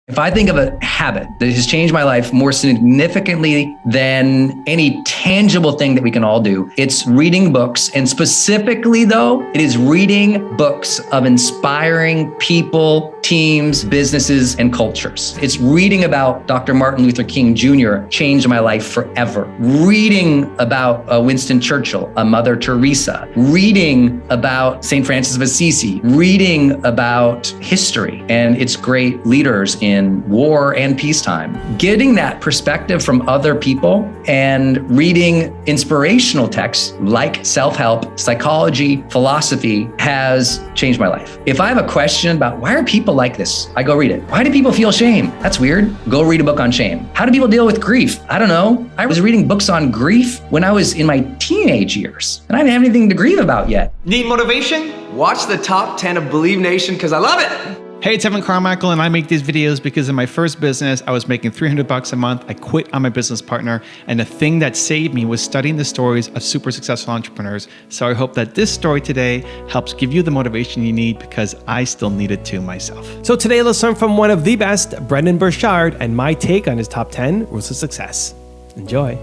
If I think of a habit that has changed my life more significantly than any tangible thing that we can all do, it's reading books. And specifically though, it is reading books of inspiring people, teams, businesses, and cultures. It's reading about Dr. Martin Luther King Jr. changed my life forever. Reading about Winston Churchill, Mother Teresa, reading about St. Francis of Assisi, reading about history and its great leaders in war and peacetime. Getting that perspective from other people and reading inspirational texts like self-help, psychology, philosophy has changed my life. If I have a question about why are people like this, I go read it. Why do people feel shame? That's weird. Go read a book on shame. How do people deal with grief? I don't know. I was reading books on grief when I was in my teenage years, and I didn't have anything to grieve about yet. Need motivation? Watch the top 10 of Believe Nation because I love it. Hey, it's Carmichael, and I make these videos because in my first business, I was making $300 a month. I quit on my business partner, and the thing that saved me was studying the stories of super successful entrepreneurs. So I hope that this story today helps give you the motivation you need because I still need it too myself. So today, let's learn from one of the best, Brendon Burchard, and my take on his top 10 rules of success. Enjoy.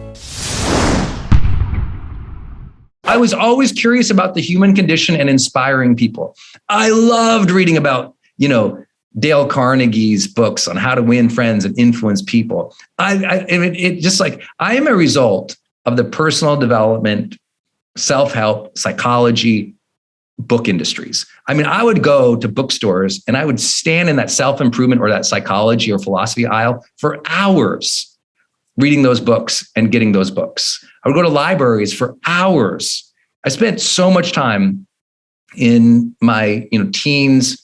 I was always curious about the human condition and inspiring people. I loved reading about Dale Carnegie's books on how to win friends and influence people. I am a result of the personal development, self-help, psychology, book industries. I mean, I would go to bookstores and I would stand in that self-improvement or that psychology or philosophy aisle for hours reading those books and getting those books. I would go to libraries for hours. I spent so much time in my teens,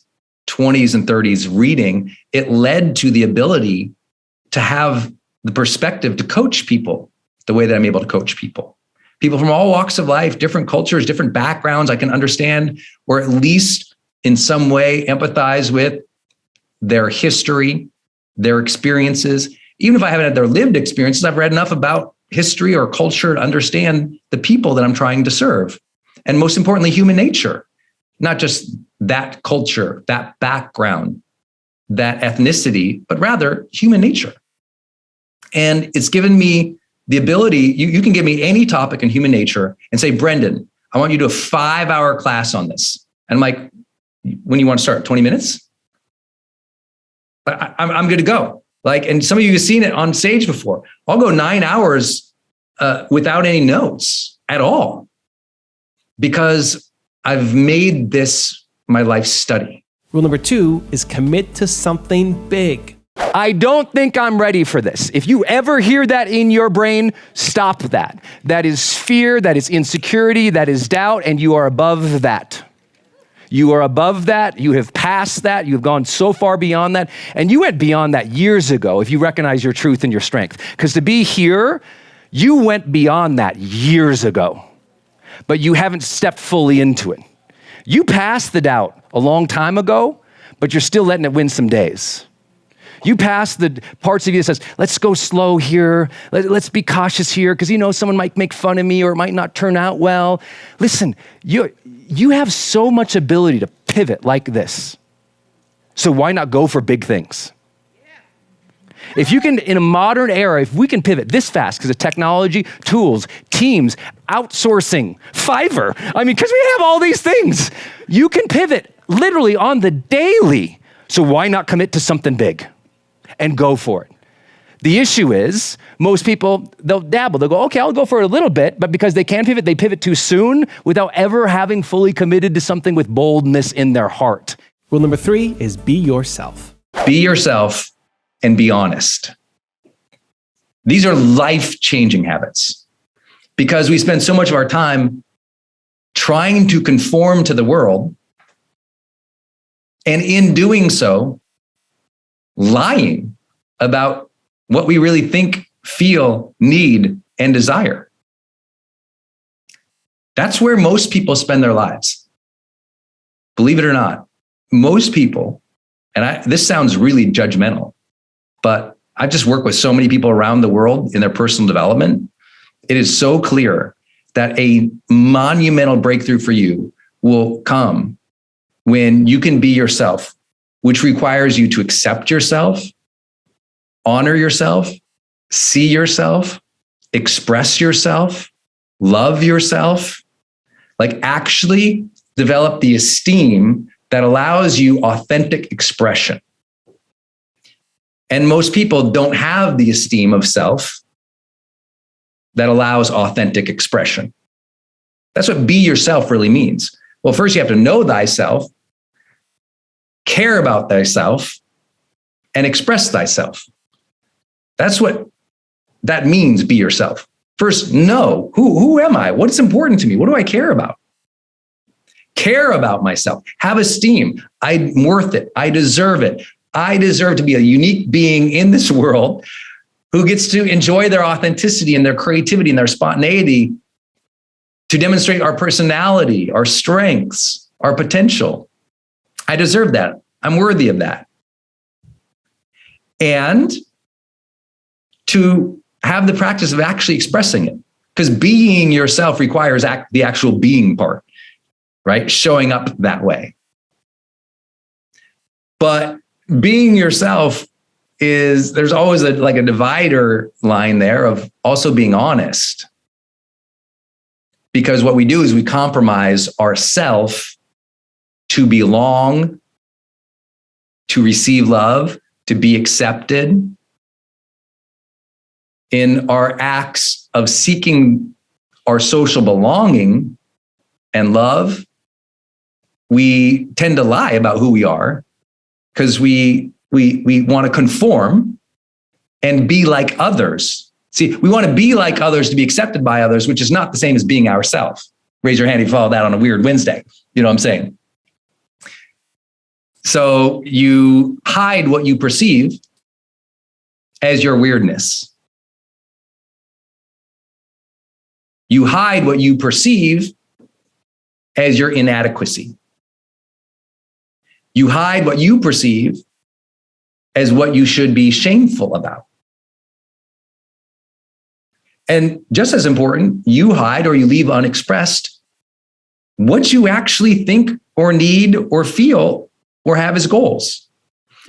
20s and 30s reading. It led to the ability to have the perspective to coach people the way that I'm able to coach people. People from all walks of life, different cultures, different backgrounds, I can understand or at least in some way empathize with their history, their experiences. Even if I haven't had their lived experiences, I've read enough about history or culture to understand the people that I'm trying to serve. And most importantly, human nature, not just that culture, that background, that ethnicity, but rather human nature. And it's given me the ability, you can give me any topic in human nature and say, Brendon, I want you to do a 5-hour class on this. And I'm like, when you want to start, 20 minutes? I'm good to go. And some of you have seen it on stage before. I'll go 9 hours without any notes at all because I've made this my life study. Rule number 2 is commit to something big. I don't think I'm ready for this. If you ever hear that in your brain, stop that. That is fear, that is insecurity, that is doubt, and you are above that. You are above that. You have passed that. You've gone so far beyond that. And you went beyond that years ago if you recognize your truth and your strength. Because to be here, you went beyond that years ago, but you haven't stepped fully into it. You passed the doubt a long time ago, but you're still letting it win some days. You passed the parts of you that says, let's go slow here. Let's be cautious here because, someone might make fun of me or it might not turn out well. Listen, you have so much ability to pivot like this. So why not go for big things? If you can, in a modern era, if we can pivot this fast because of technology, tools, teams, outsourcing, Fiverr, because we have all these things, you can pivot literally on the daily. So why not commit to something big and go for it? The issue is most people, they'll dabble. They'll go, okay, I'll go for a little bit, but because they can't pivot, they pivot too soon without ever having fully committed to something with boldness in their heart. Rule number 3 is be yourself. Be yourself and be honest. These are life-changing habits because we spend so much of our time trying to conform to the world, and in doing so, lying about what we really think, feel, need, and desire. That's where most people spend their lives. Believe it or not, most people, and this sounds really judgmental, but I just work with so many people around the world in their personal development. It is so clear that a monumental breakthrough for you will come when you can be yourself, which requires you to accept yourself, honor yourself, see yourself, express yourself, love yourself, like actually develop the esteem that allows you authentic expression. And most people don't have the esteem of self that allows authentic expression. That's what be yourself really means. Well, first you have to know thyself, care about thyself, and express thyself. That's what that means, be yourself. First, know, who am I? What's important to me? What do I care about? Care about myself, have esteem. I'm worth it. I deserve it. I deserve to be a unique being in this world who gets to enjoy their authenticity and their creativity and their spontaneity to demonstrate our personality, our strengths, our potential. I deserve that. I'm worthy of that. And to have the practice of actually expressing it, because being yourself requires the actual being part, right? Showing up that way. But being yourself there's always a divider line there of also being honest. Because what we do is we compromise ourself to belong, to receive love, to be accepted. In our acts of seeking our social belonging and love, we tend to lie about who we are because we want to conform and be like others. See, we want to be like others to be accepted by others, which is not the same as being ourselves. Raise your hand if you follow that on a weird Wednesday. You know what I'm saying? So you hide what you perceive as your weirdness. You hide what you perceive as your inadequacy. You hide what you perceive as what you should be shameful about. And just as important, you hide or you leave unexpressed what you actually think or need or feel or have as goals.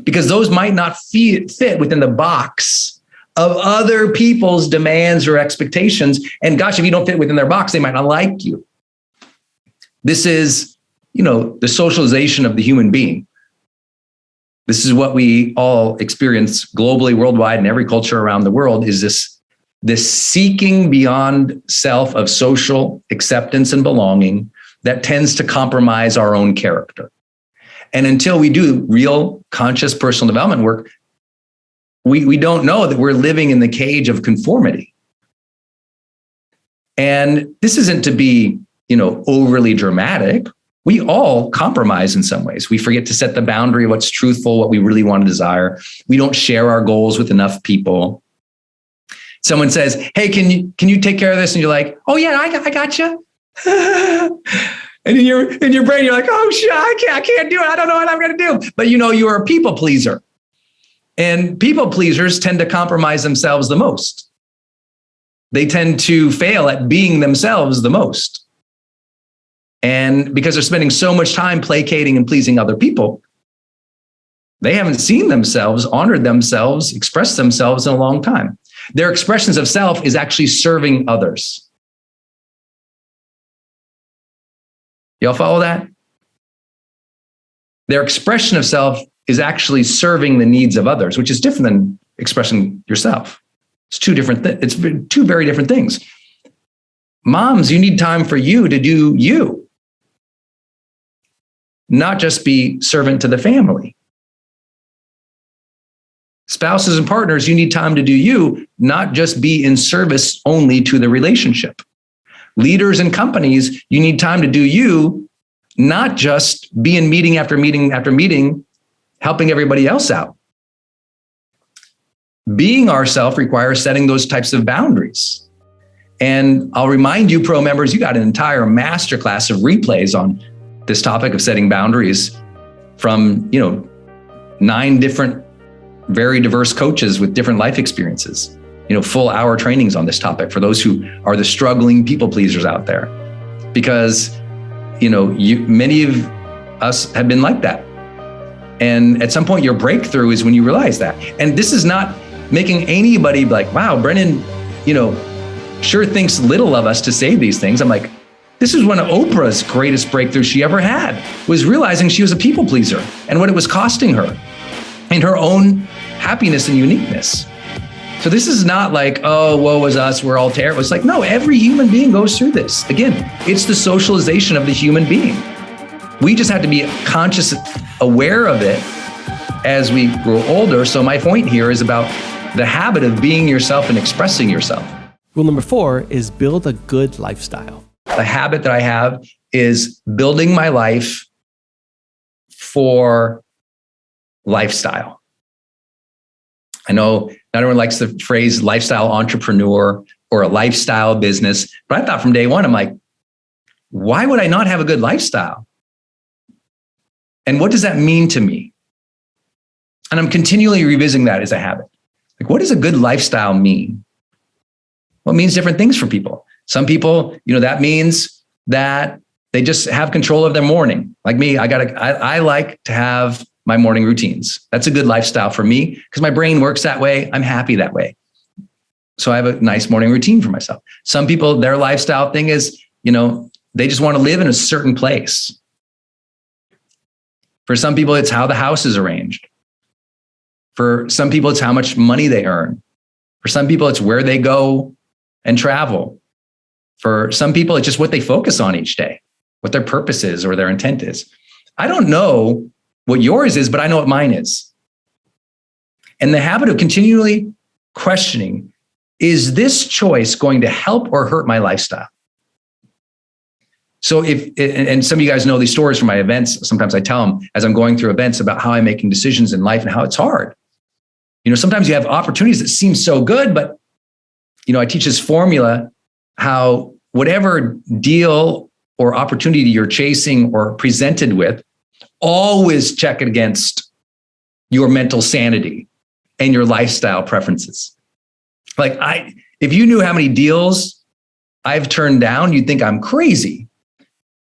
Because those might not fit within the box of other people's demands or expectations. And gosh, if you don't fit within their box, they might not like you. This is, the socialization of the human being. This is what we all experience globally, worldwide, in every culture around the world, is this seeking beyond self of social acceptance and belonging that tends to compromise our own character. And until we do real conscious personal development work, we don't know that we're living in the cage of conformity. And this isn't to be, overly dramatic. We all compromise in some ways. We forget to set the boundary of what's truthful, what we really want to desire. We don't share our goals with enough people. Someone says, hey, can you take care of this? And you're like, oh yeah, I got you. And in your brain, you're like, oh shit, I can't do it. I don't know what I'm going to do. But you're a people pleaser. And people pleasers tend to compromise themselves the most. They tend to fail at being themselves the most. And because they're spending so much time placating and pleasing other people, they haven't seen themselves, honored themselves, expressed themselves in a long time. Their expressions of self is actually serving others. Y'all follow that? Their expression of self is actually serving the needs of others, which is different than expressing yourself. It's two very different things. Moms, you need time for you to do you, not just be servant to the family. Spouses and partners, you need time to do you, not just be in service only to the relationship. Leaders and companies, you need time to do you, not just be in meeting after meeting after meeting, helping everybody else out. Being ourself requires setting those types of boundaries. And I'll remind you, pro members, you got an entire masterclass of replays on this topic of setting boundaries from, 9 different, very diverse coaches with different life experiences, full hour trainings on this topic for those who are the struggling people pleasers out there. Because, many of us have been like that. And at some point, your breakthrough is when you realize that. And this is not making anybody like, wow, Brendon, sure thinks little of us to say these things. I'm like, this is one of Oprah's greatest breakthroughs she ever had, was realizing she was a people pleaser and what it was costing her and her own happiness and uniqueness. So this is not like, oh, woe is us, we're all terrible. It's like, no, every human being goes through this. Again, it's the socialization of the human being. We just have to be conscious, aware of it as we grow older. So my point here is about the habit of being yourself and expressing yourself. Rule number 4 is build a good lifestyle. The habit that I have is building my life for lifestyle. I know not everyone likes the phrase lifestyle entrepreneur or a lifestyle business, but I thought from day one, I'm like, why would I not have a good lifestyle? And what does that mean to me? And I'm continually revisiting that as a habit. Like, what does a good lifestyle mean? Well, it means different things for people. Some people, that means that they just have control of their morning. Like me, I like to have my morning routines. That's a good lifestyle for me because my brain works that way. I'm happy that way. So I have a nice morning routine for myself. Some people, their lifestyle thing is, they just want to live in a certain place. For some people, it's how the house is arranged. For some people, it's how much money they earn. For some people, it's where they go and travel. For some people, it's just what they focus on each day, what their purpose is or their intent is. I don't know what yours is, but I know what mine is. And the habit of continually questioning, is this choice going to help or hurt my lifestyle? So and some of you guys know these stories from my events. Sometimes I tell them as I'm going through events about how I'm making decisions in life and how it's hard. Sometimes you have opportunities that seem so good, but, I teach this formula, how whatever deal or opportunity you're chasing or presented with, always check it against your mental sanity and your lifestyle preferences. Like if you knew how many deals I've turned down, you'd think I'm crazy.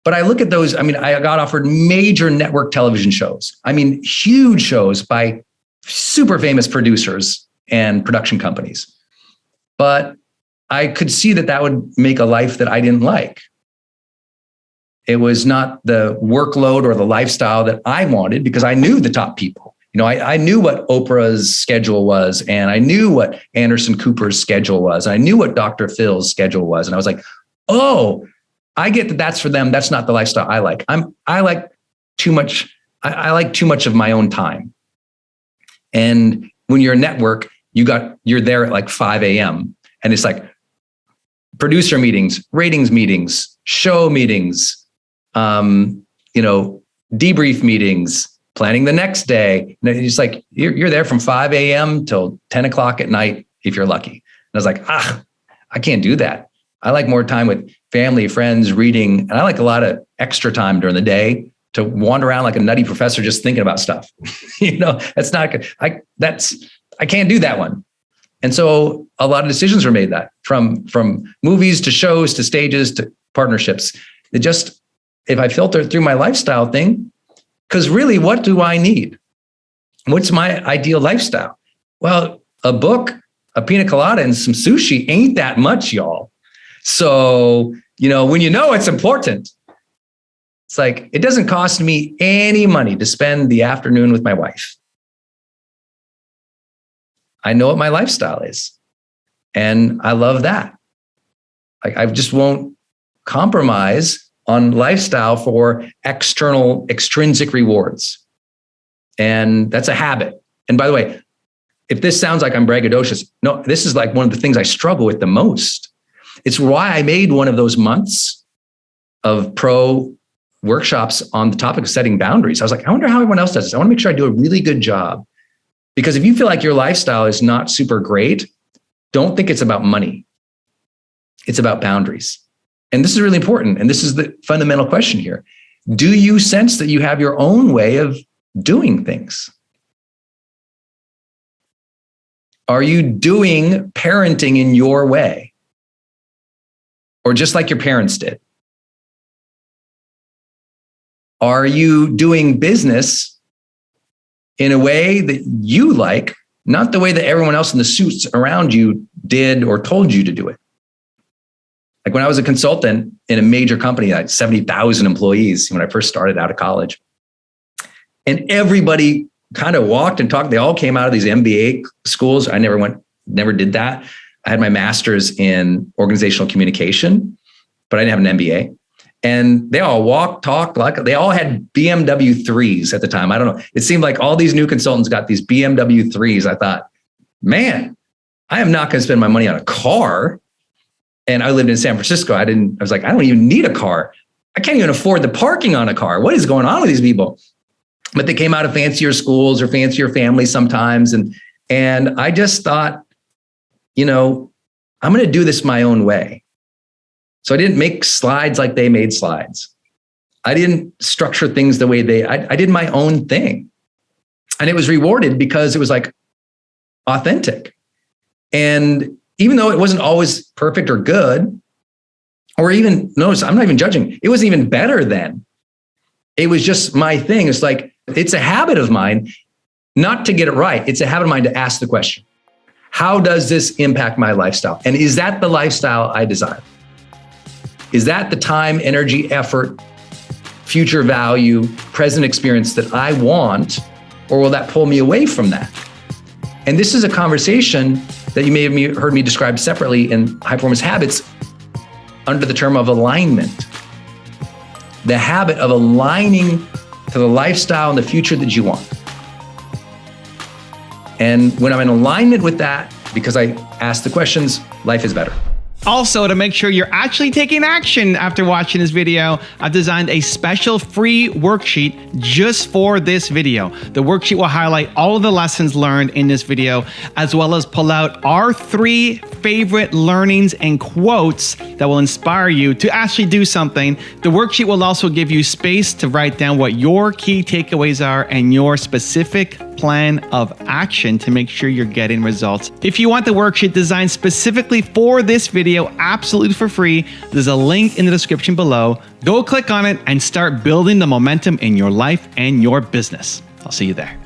But I look at those, I got offered major network television shows. Huge shows by super famous producers and production companies. But I could see that would make a life that I didn't like. It was not the workload or the lifestyle that I wanted because I knew the top people. I knew what Oprah's schedule was, and I knew what Anderson Cooper's schedule was. And I knew what Dr. Phil's schedule was. And I was like, oh, I get that that's for them. That's not the lifestyle I like. I like too much of my own time. And when you're a network, you're there at like 5 a.m. and it's like producer meetings, ratings meetings, show meetings, debrief meetings, planning the next day. And it's like, you're there from 5 a.m. till 10 o'clock at night, if you're lucky. And I was like, I can't do that. I like more time with family, friends, reading. And I like a lot of extra time during the day to wander around like a nutty professor, just thinking about stuff. That's not good. I can't do that one. And so a lot of decisions were made that from movies to shows to stages to partnerships. If I filter through my lifestyle thing, because really, what do I need? What's my ideal lifestyle? Well, a book, a pina colada, and some sushi ain't that much, y'all. So, when it's important, it's like, it doesn't cost me any money to spend the afternoon with my wife. I know what my lifestyle is. And I love that. Like, I just won't compromise on lifestyle for extrinsic rewards. And that's a habit. And by the way, if this sounds like I'm braggadocious, no, this is like one of the things I struggle with the most. It's why I made one of those months of pro workshops on the topic of setting boundaries. I was like, I wonder how everyone else does this. I want to make sure I do a really good job. Because if you feel like your lifestyle is not super great, don't think it's about money. It's about boundaries. And this is really important. And this is the fundamental question here. Do you sense that you have your own way of doing things? Are you doing parenting in your way? Or just like your parents did? Are you doing business in a way that you like, not the way that everyone else in the suits around you did or told you to do it. Like when I was a consultant in a major company, like 70,000 employees when I first started out of college, and everybody kind of walked and talked. They all came out of these MBA schools. I never did that. I had my master's in organizational communication, but I didn't have an MBA. And they all walked, talked, like they all had BMW 3s at the time. I don't know. It seemed like all these new consultants got these BMW 3s. I thought, man, I am not going to spend my money on a car. And I lived in San Francisco. I was like, I don't even need a car. I can't even afford the parking on a car. What is going on with these people? But they came out of fancier schools or fancier families sometimes. And I just thought, I'm going to do this my own way. So I didn't make slides like they made slides. I didn't structure things the way I did my own thing. And it was rewarded because it was like authentic. And even though it wasn't always perfect or good, or even, notice, I'm not even judging. It wasn't even better then. It was just my thing. It's like, it's a habit of mine not to get it right. It's a habit of mine to ask the question, how does this impact my lifestyle? And is that the lifestyle I desire? Is that the time, energy, effort, future value, present experience that I want? Or will that pull me away from that? And this is a conversation that you may have heard me describe separately in High Performance Habits under the term of alignment. The habit of aligning to the lifestyle and the future that you want. And when I'm in alignment with that, because I ask the questions, life is better. Also, to make sure you're actually taking action after watching this video, I've designed a special free worksheet just for this video. The worksheet will highlight all of the lessons learned in this video, as well as pull out our 3 favorite learnings and quotes that will inspire you to actually do something. The worksheet will also give you space to write down what your key takeaways are and your specific plan of action to make sure you're getting results. If you want the worksheet designed specifically for this video, absolutely for free, there's a link in the description below. Go click on it and start building the momentum in your life and your business. I'll see you there.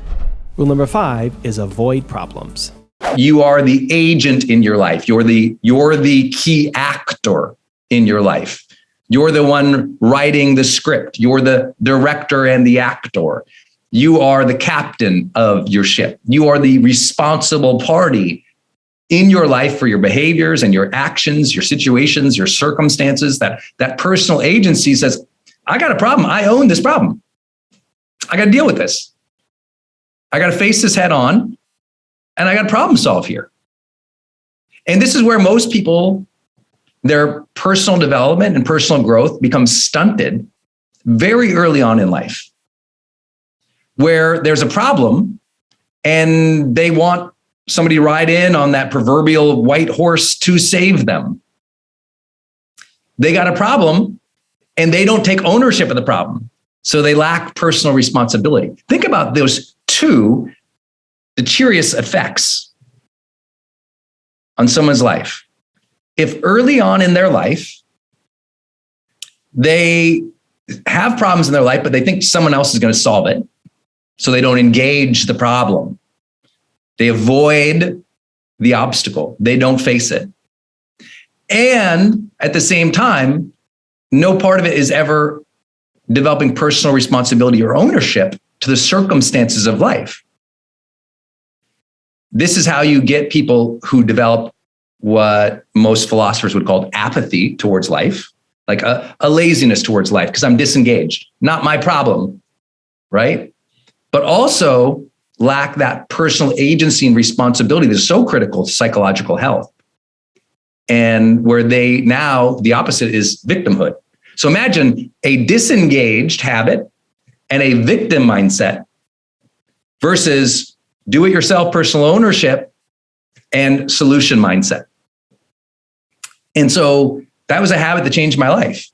Rule number 5 is avoid problems. You are the agent in your life. You're the key actor in your life. You're the one writing the script. You're the director and the actor. You are the captain of your ship. You are the responsible party in your life for your behaviors and your actions, your situations, your circumstances. That personal agency says, I got a problem. I own this problem. I got to deal with this. I got to face this head on, and I got to problem solve here. And this is where most people, their personal development and personal growth becomes stunted very early on in life, where there's a problem and they want somebody to ride in on that proverbial white horse to save them. They got a problem and they don't take ownership of the problem. So they lack personal responsibility. Think about those 2 deleterious effects on someone's life. If early on in their life, they have problems in their life, but they think someone else is going to solve it, so they don't engage the problem. They avoid the obstacle. They don't face it. And at the same time, no part of it is ever developing personal responsibility or ownership to the circumstances of life. This is how you get people who develop what most philosophers would call apathy towards life, like a laziness towards life, because I'm disengaged, not my problem, right? But also lack that personal agency and responsibility that's so critical to psychological health. And where the opposite is victimhood. So imagine a disengaged habit and a victim mindset versus do-it-yourself personal ownership and solution mindset. And so that was a habit that changed my life.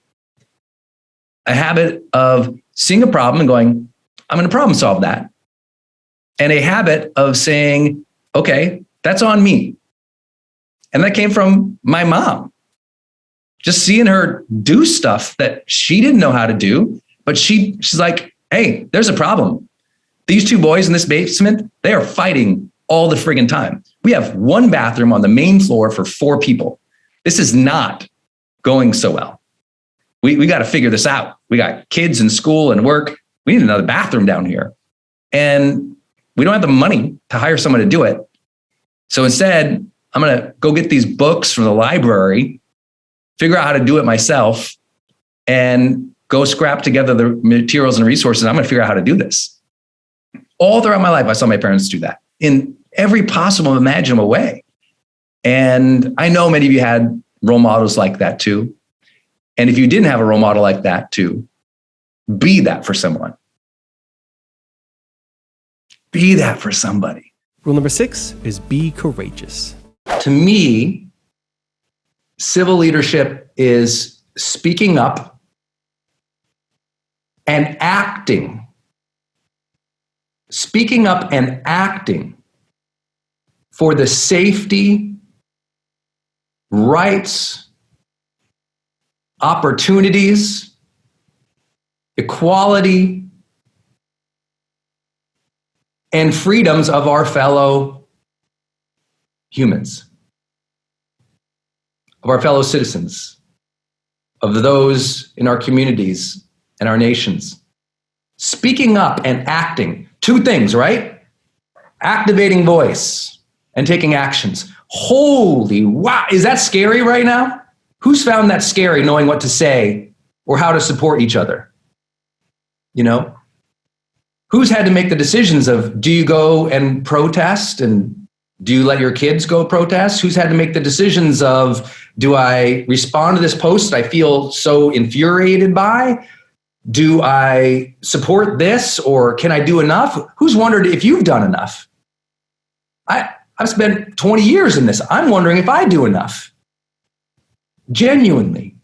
A habit of seeing a problem and going, I'm going to problem solve that. And a habit of saying, okay, that's on me. And that came from my mom. Just seeing her do stuff that she didn't know how to do, but she's like, hey, there's a problem. These 2 boys in this basement, they are fighting all the friggin' time. We have one bathroom on the main floor for 4 people. This is not going so well. We got to figure this out. We got kids in school and work. We need another bathroom down here. And we don't have the money to hire someone to do it. So instead, I'm going to go get these books from the library, figure out how to do it myself, and go scrap together the materials and resources. I'm going to figure out how to do this. All throughout my life, I saw my parents do that in every possible imaginable way. And I know many of you had role models like that too. And if you didn't have a role model like that too, be that for someone. Be that for somebody. Rule number 6 is be courageous. To me, civil leadership is speaking up and acting. Speaking up and acting for the safety, rights, opportunities, equality, and freedoms of our fellow humans, of our fellow citizens, of those in our communities and our nations. Speaking up and acting, 2 things, right? Activating voice and taking actions. Holy wow, is that scary right now? Who's found that scary, knowing what to say or how to support each other? You know? Who's had to make the decisions of, do you go and protest, and do you let your kids go protest? Who's had to make the decisions of, do I respond to this post I feel so infuriated by? Do I support this, or can I do enough? Who's wondered if you've done enough? I've spent 20 years in this. I'm wondering if I do enough. Genuinely.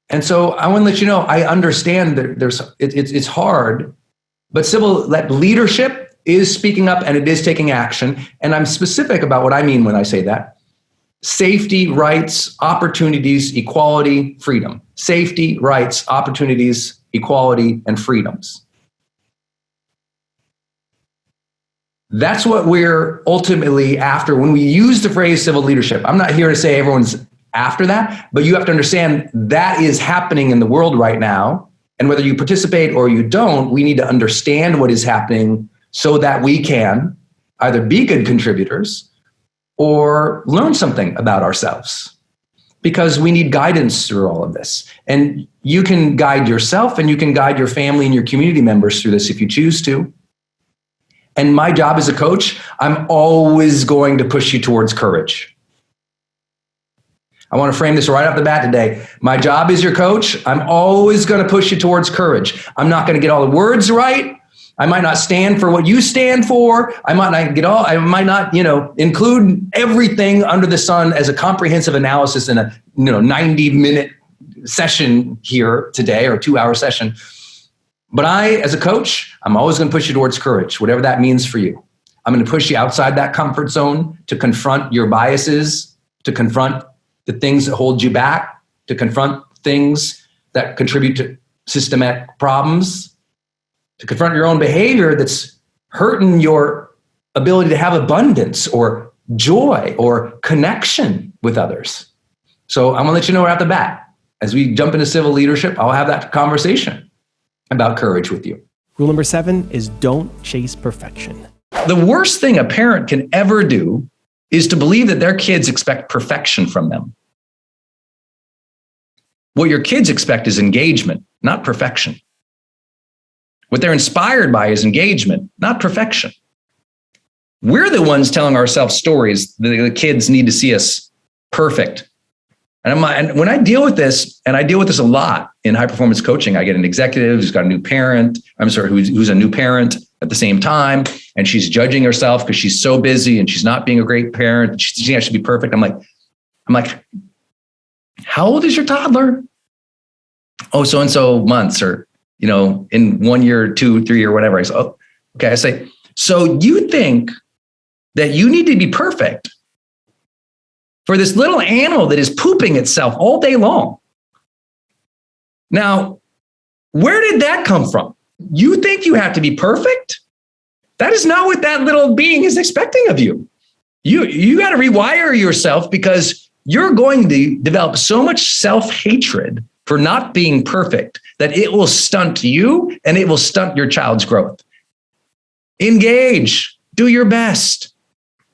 And so I want to let you know, I understand that it's hard, but civil leadership is speaking up and it is taking action. And I'm specific about what I mean when I say that. Safety, rights, opportunities, equality, freedom. Safety, rights, opportunities, equality, and freedoms. That's what we're ultimately after when we use the phrase civil leadership. I'm not here to say everyone's after that, but you have to understand that is happening in the world right now. And whether you participate or you don't, we need to understand what is happening so that we can either be good contributors or learn something about ourselves, because we need guidance through all of this. And you can guide yourself and you can guide your family and your community members through this if you choose to. And my job as a coach, I'm always going to push you towards courage. I want to frame this right off the bat today. My job as your coach, I'm always going to push you towards courage. I'm not going to get all the words right. I might not stand for what you stand for. I might not include everything under the sun as a comprehensive analysis in a 90-minute session here today, or 2-hour session. But I, as a coach, I'm always going to push you towards courage, whatever that means for you. I'm going to push you outside that comfort zone to confront your biases, to confront the things that hold you back, to confront things that contribute to systematic problems, to confront your own behavior that's hurting your ability to have abundance or joy or connection with others. So I'm going to let you know right off the bat, as we jump into civil leadership, I'll have that conversation about courage with you. Rule number 7 is don't chase perfection. The worst thing a parent can ever do is to believe that their kids expect perfection from them. What your kids expect is engagement, not perfection. What they're inspired by is engagement, not perfection. We're the ones telling ourselves stories that the kids need to see us perfect. And when I deal with this, and I deal with this a lot in high performance coaching, I get an executive who's got a new parent, who's a new parent at the same time, and she's judging herself because she's so busy and she's not being a great parent. She thinks I should be perfect. I'm like, how old is your toddler? Oh, so-and-so months, or, in 1 year, 2, 3, or whatever. I say, oh, okay. I say, so you think that you need to be perfect for this little animal that is pooping itself all day long. Now, where did that come from? You think you have to be perfect? That is not what that little being is expecting of you. you got to rewire yourself, because you're going to develop so much self-hatred for not being perfect that it will stunt you and it will stunt your child's growth. Engage, do your best,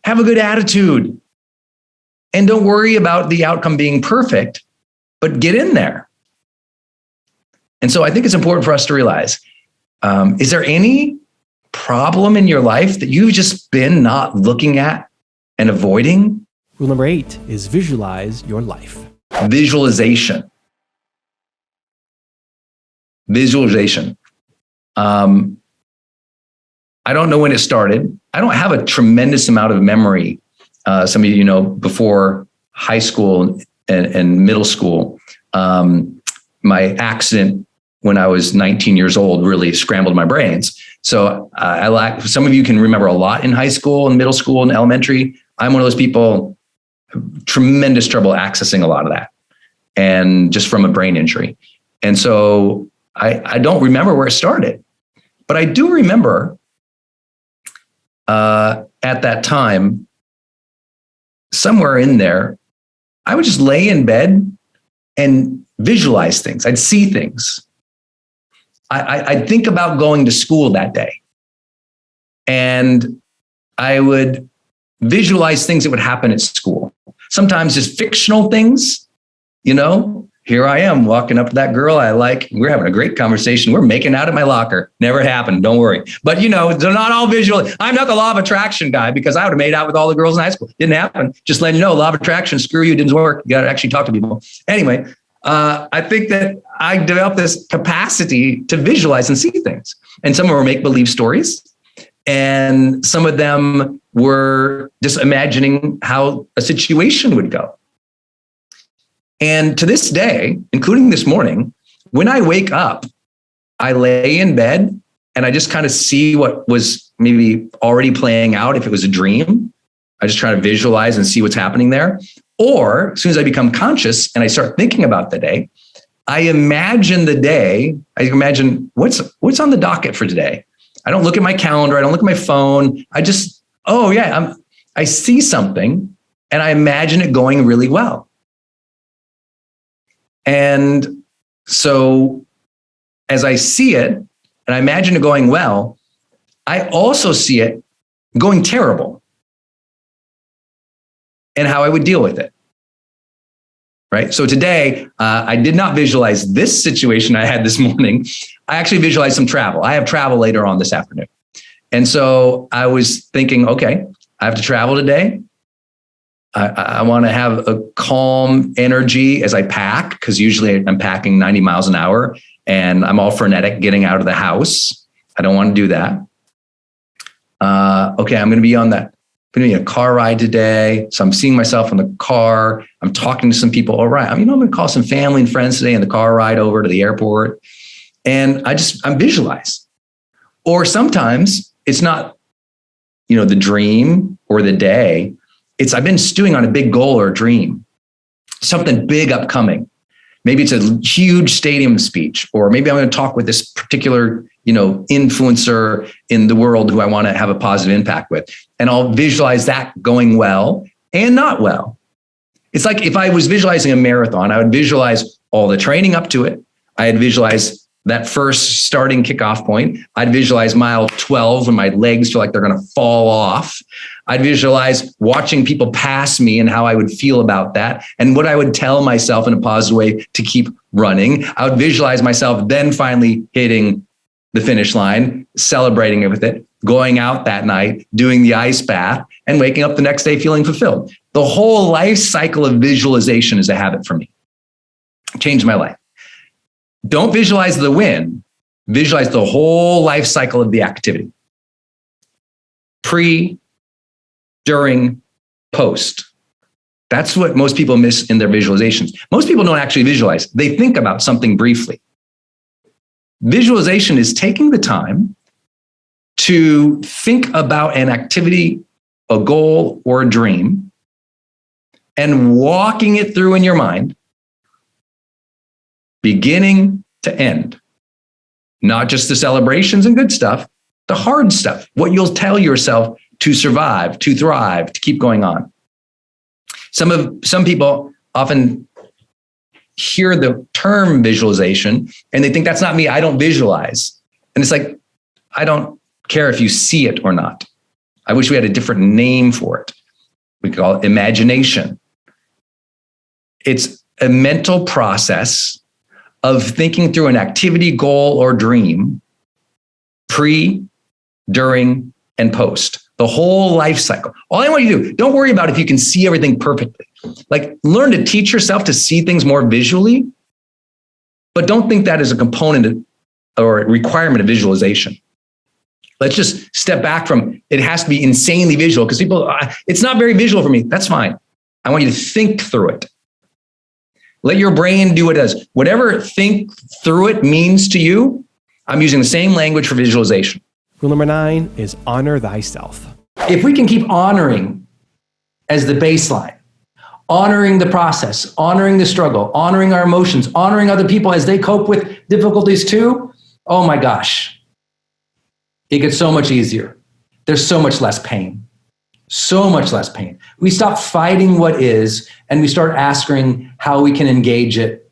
have a good attitude, and don't worry about the outcome being perfect, but get in there. And so I think it's important for us to realize, is there any problem in your life that you've just been not looking at and avoiding? Rule number 8 is visualize your life. Visualization. Visualization. I don't know when it started. I don't have a tremendous amount of memory. Some of you know, before high school and middle school, my accident when I was 19 years old really scrambled my brains. So some of you can remember a lot in high school and middle school and elementary. I'm one of those people, tremendous trouble accessing a lot of that, and just from a brain injury. And so I don't remember where it started, but I do remember at that time, somewhere in there, I would just lay in bed and visualize things. I'd see things. I'd think about going to school that day, and I would visualize things that would happen at school. Sometimes just fictional things, here I am walking up to that girl I like. We're having a great conversation. We're making out at my locker. Never happened. Don't worry. But they're not all visual. I'm not the law of attraction guy, because I would have made out with all the girls in high school. Didn't happen. Just letting you know, law of attraction, screw you, didn't work. You got to actually talk to people. Anyway, I think that I developed this capacity to visualize and see things. And some of them were make-believe stories. And some of them were just imagining how a situation would go. And to this day, including this morning, when I wake up, I lay in bed and I just kind of see what was maybe already playing out. If it was a dream, I just try to visualize and see what's happening there. Or as soon as I become conscious and I start thinking about the day, I imagine the day. I imagine what's on the docket for today. I don't look at my calendar. I don't look at my phone. I just, I see something and I imagine it going really well. And so as I see it and I imagine it going well, I also see it going terrible and how I would deal with it. Right. So today, I did not visualize this situation I had this morning. I actually visualized some travel. I have travel later on this afternoon. And so I was thinking, okay, I have to travel today. I want to have a calm energy as I pack, because usually I'm packing 90 miles an hour and I'm all frenetic getting out of the house. I don't want to do that. Okay, I'm going to be on a car ride today. So I'm seeing myself in the car. I'm talking to some people. All right, I'm going to call some family and friends today in the car ride over to the airport. And I'm visualized. Or sometimes it's not, the dream or the day. I've been stewing on a big goal or dream, something big upcoming. Maybe it's a huge stadium speech, or maybe I'm going to talk with this particular, influencer in the world who I want to have a positive impact with. And I'll visualize that going well and not well. It's like if I was visualizing a marathon, I would visualize all the training up to it. I'd visualize that first starting kickoff point. I'd visualize mile 12 when my legs feel like they're going to fall off. I'd visualize watching people pass me and how I would feel about that and what I would tell myself in a positive way to keep running. I would visualize myself then finally hitting the finish line, celebrating it with it, going out that night, doing the ice bath, and waking up the next day feeling fulfilled. The whole life cycle of visualization is a habit for me. It changed my life. Don't visualize the win, visualize the whole life cycle of the activity. Pre, during, post. That's what most people miss in their visualizations. Most people don't actually visualize. They think about something briefly. Visualization is taking the time to think about an activity, a goal, or a dream, and walking it through in your mind, beginning to end. Not just the celebrations and good stuff, the hard stuff, what you'll tell yourself to survive, to thrive, to keep going on. Some people often hear the term visualization and they think that's not me. I don't visualize. And it's like, I don't care if you see it or not. I wish we had a different name for it. We call it imagination. It's a mental process of thinking through an activity, goal, or dream, pre, during, and post. The whole life cycle. All I want you to do, don't worry about if you can see everything perfectly. Like, learn to teach yourself to see things more visually, but don't think that is a component or a requirement of visualization. Let's just step back from it has to be insanely visual, because people, it's not very visual for me. That's fine. I want you to think through it. Let your brain do what it does. Whatever think through it means to you, I'm using the same language for visualization. Rule number 9 is honor thyself. If we can keep honoring as the baseline, honoring the process, honoring the struggle, honoring our emotions, honoring other people as they cope with difficulties too, oh my gosh, it gets so much easier. There's so much less pain. So much less pain. We stop fighting what is, and we start asking how we can engage it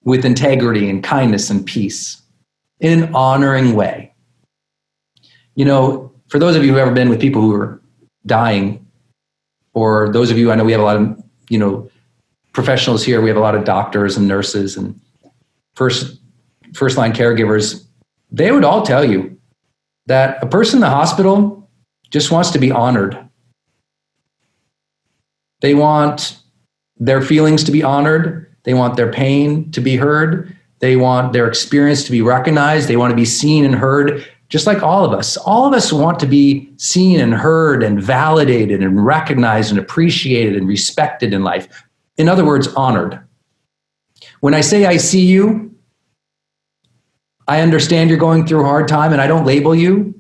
with integrity and kindness and peace in an honoring way. You know, for those of you who've ever been with people who are dying, or those of you, I know we have a lot of, professionals here. We have a lot of doctors and nurses and first line caregivers. They would all tell you that a person in the hospital just wants to be honored. They want their feelings to be honored. They want their pain to be heard. They want their experience to be recognized. They want to be seen and heard, just like all of us. All of us want to be seen and heard and validated and recognized and appreciated and respected in life. In other words, honored. When I say I see you, I understand you're going through a hard time, and I don't label you.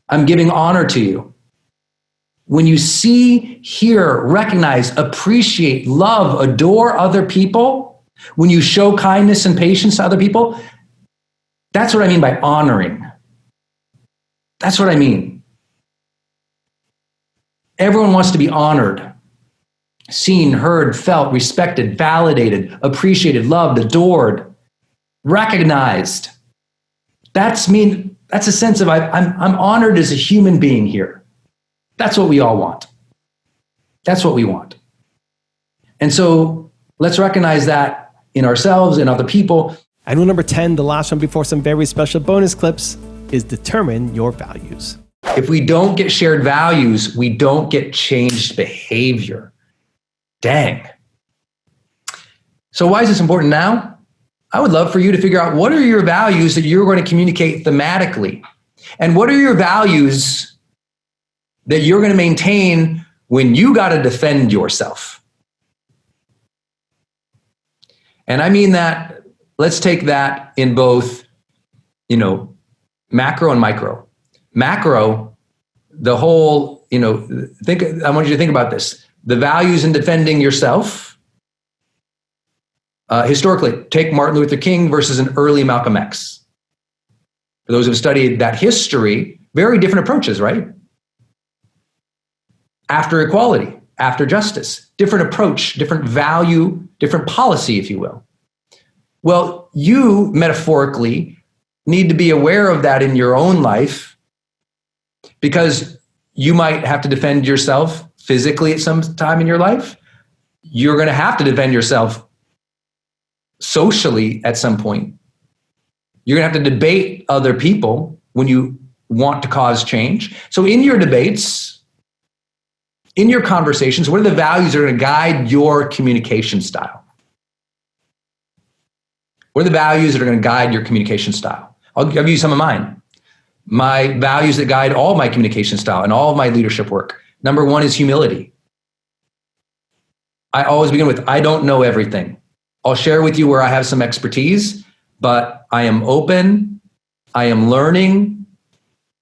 I'm giving honor to you. When you see, hear, recognize, appreciate, love, adore other people, when you show kindness and patience to other people, that's what I mean by honoring. That's what I mean. Everyone wants to be honored, seen, heard, felt, respected, validated, appreciated, loved, adored, recognized. That's a sense of I'm honored as a human being here. That's what we all want. That's what we want. And so let's recognize that in ourselves and other people. And rule number 10, the last one before some very special bonus clips, is determine your values. If we don't get shared values, we don't get changed behavior. Dang. So why is this important now? I would love for you to figure out, what are your values that you're going to communicate thematically? And what are your values that you're going to maintain when you got to defend yourself? And I mean that, let's take that in both, macro and micro. Macro, the whole, I want you to think about this. The values in defending yourself. Historically, take Martin Luther King versus an early Malcolm X. For those who've studied that history, very different approaches, right? After equality, after justice, different approach, different value, different policy, if you will. Well, you metaphorically need to be aware of that in your own life, because you might have to defend yourself physically at some time in your life. You're going to have to defend yourself socially at some point. You're going to have to debate other people when you want to cause change. So in your debates, in your conversations, what are the values that are going to guide your communication style? What are the values that are going to guide your communication style? I'll give you some of mine. My values that guide all my communication style and all of my leadership work. Number 1 is humility. I always begin with, I don't know everything. I'll share with you where I have some expertise, but I am open, I am learning,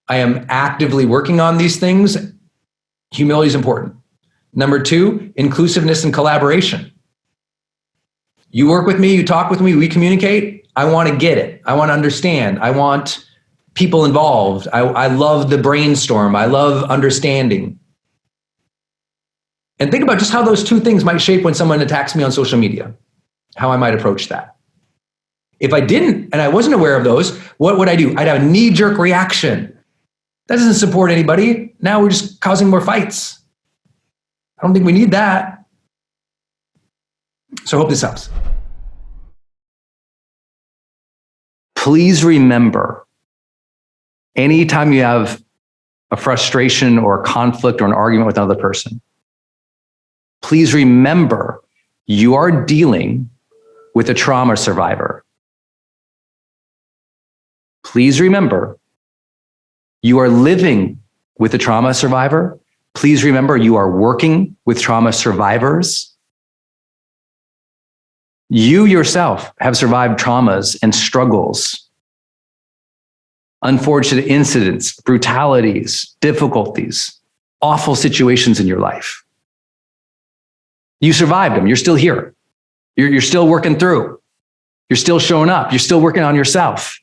I am actively working on these things. Humility is important. Number 2, inclusiveness and collaboration. You work with me, you talk with me, we communicate. I want to get it. I want to understand. I want people involved. I love the brainstorm. I love understanding. And think about just how those two things might shape when someone attacks me on social media, how I might approach that. If I didn't, and I wasn't aware of those, what would I do? I'd have a knee-jerk reaction. That doesn't support anybody. Now we're just causing more fights. I don't think we need that. So I hope this helps. Please remember, anytime you have a frustration or a conflict or an argument with another person, please remember you are dealing with a trauma survivor. Please remember you are living with a trauma survivor. Please remember you are working with trauma survivors. You yourself have survived traumas and struggles, unfortunate incidents, brutalities, difficulties, awful situations in your life. You survived them. You're still here. You're still working through. You're still showing up. You're still working on yourself.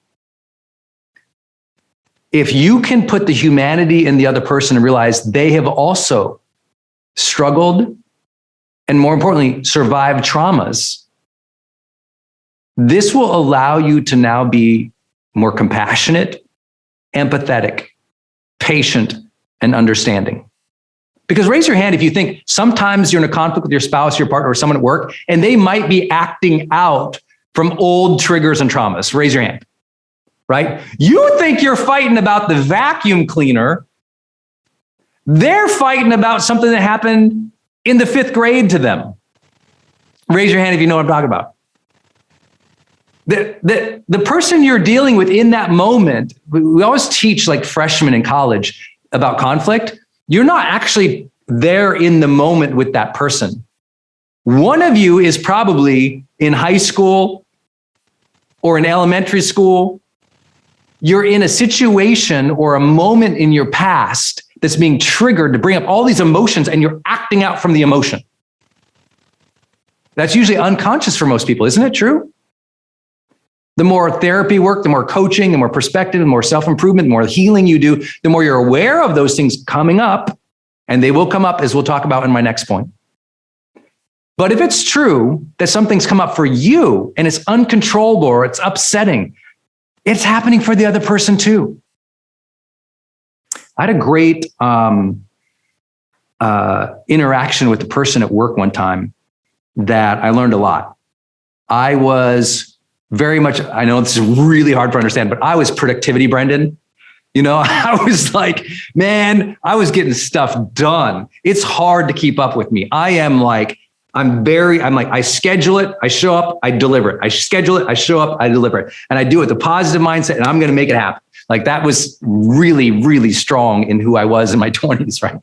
If you can put the humanity in the other person and realize they have also struggled and, more importantly, survived traumas, this will allow you to now be more compassionate, empathetic, patient, and understanding. Because raise your hand if you think sometimes you're in a conflict with your spouse, your partner, or someone at work, and they might be acting out from old triggers and traumas. Raise your hand, right? You think you're fighting about the vacuum cleaner. They're fighting about something that happened in the 5th grade to them. Raise your hand if you know what I'm talking about. The person you're dealing with in that moment, we always teach like freshmen in college about conflict. You're not actually there in the moment with that person. One of you is probably in high school or in elementary school. You're in a situation or a moment in your past that's being triggered to bring up all these emotions, and you're acting out from the emotion. That's usually unconscious for most people, isn't it true? The more therapy work, the more coaching, the more perspective, the more self-improvement, the more healing you do, the more you're aware of those things coming up, and they will come up, as we'll talk about in my next point. But if it's true that something's come up for you and it's uncontrollable or it's upsetting, it's happening for the other person too. I had a great interaction with a person at work one time that I learned a lot. I was very much, I know this is really hard to understand, but I was productivity Brendon. You know, I was like, man, I was getting stuff done. It's hard to keep up with me. I'm like, I schedule it, I show up, I deliver it. I schedule it, I show up, I deliver it. And I do it with a positive mindset, and I'm going to make it happen. Like that was really, really strong in who I was in my 20s, right?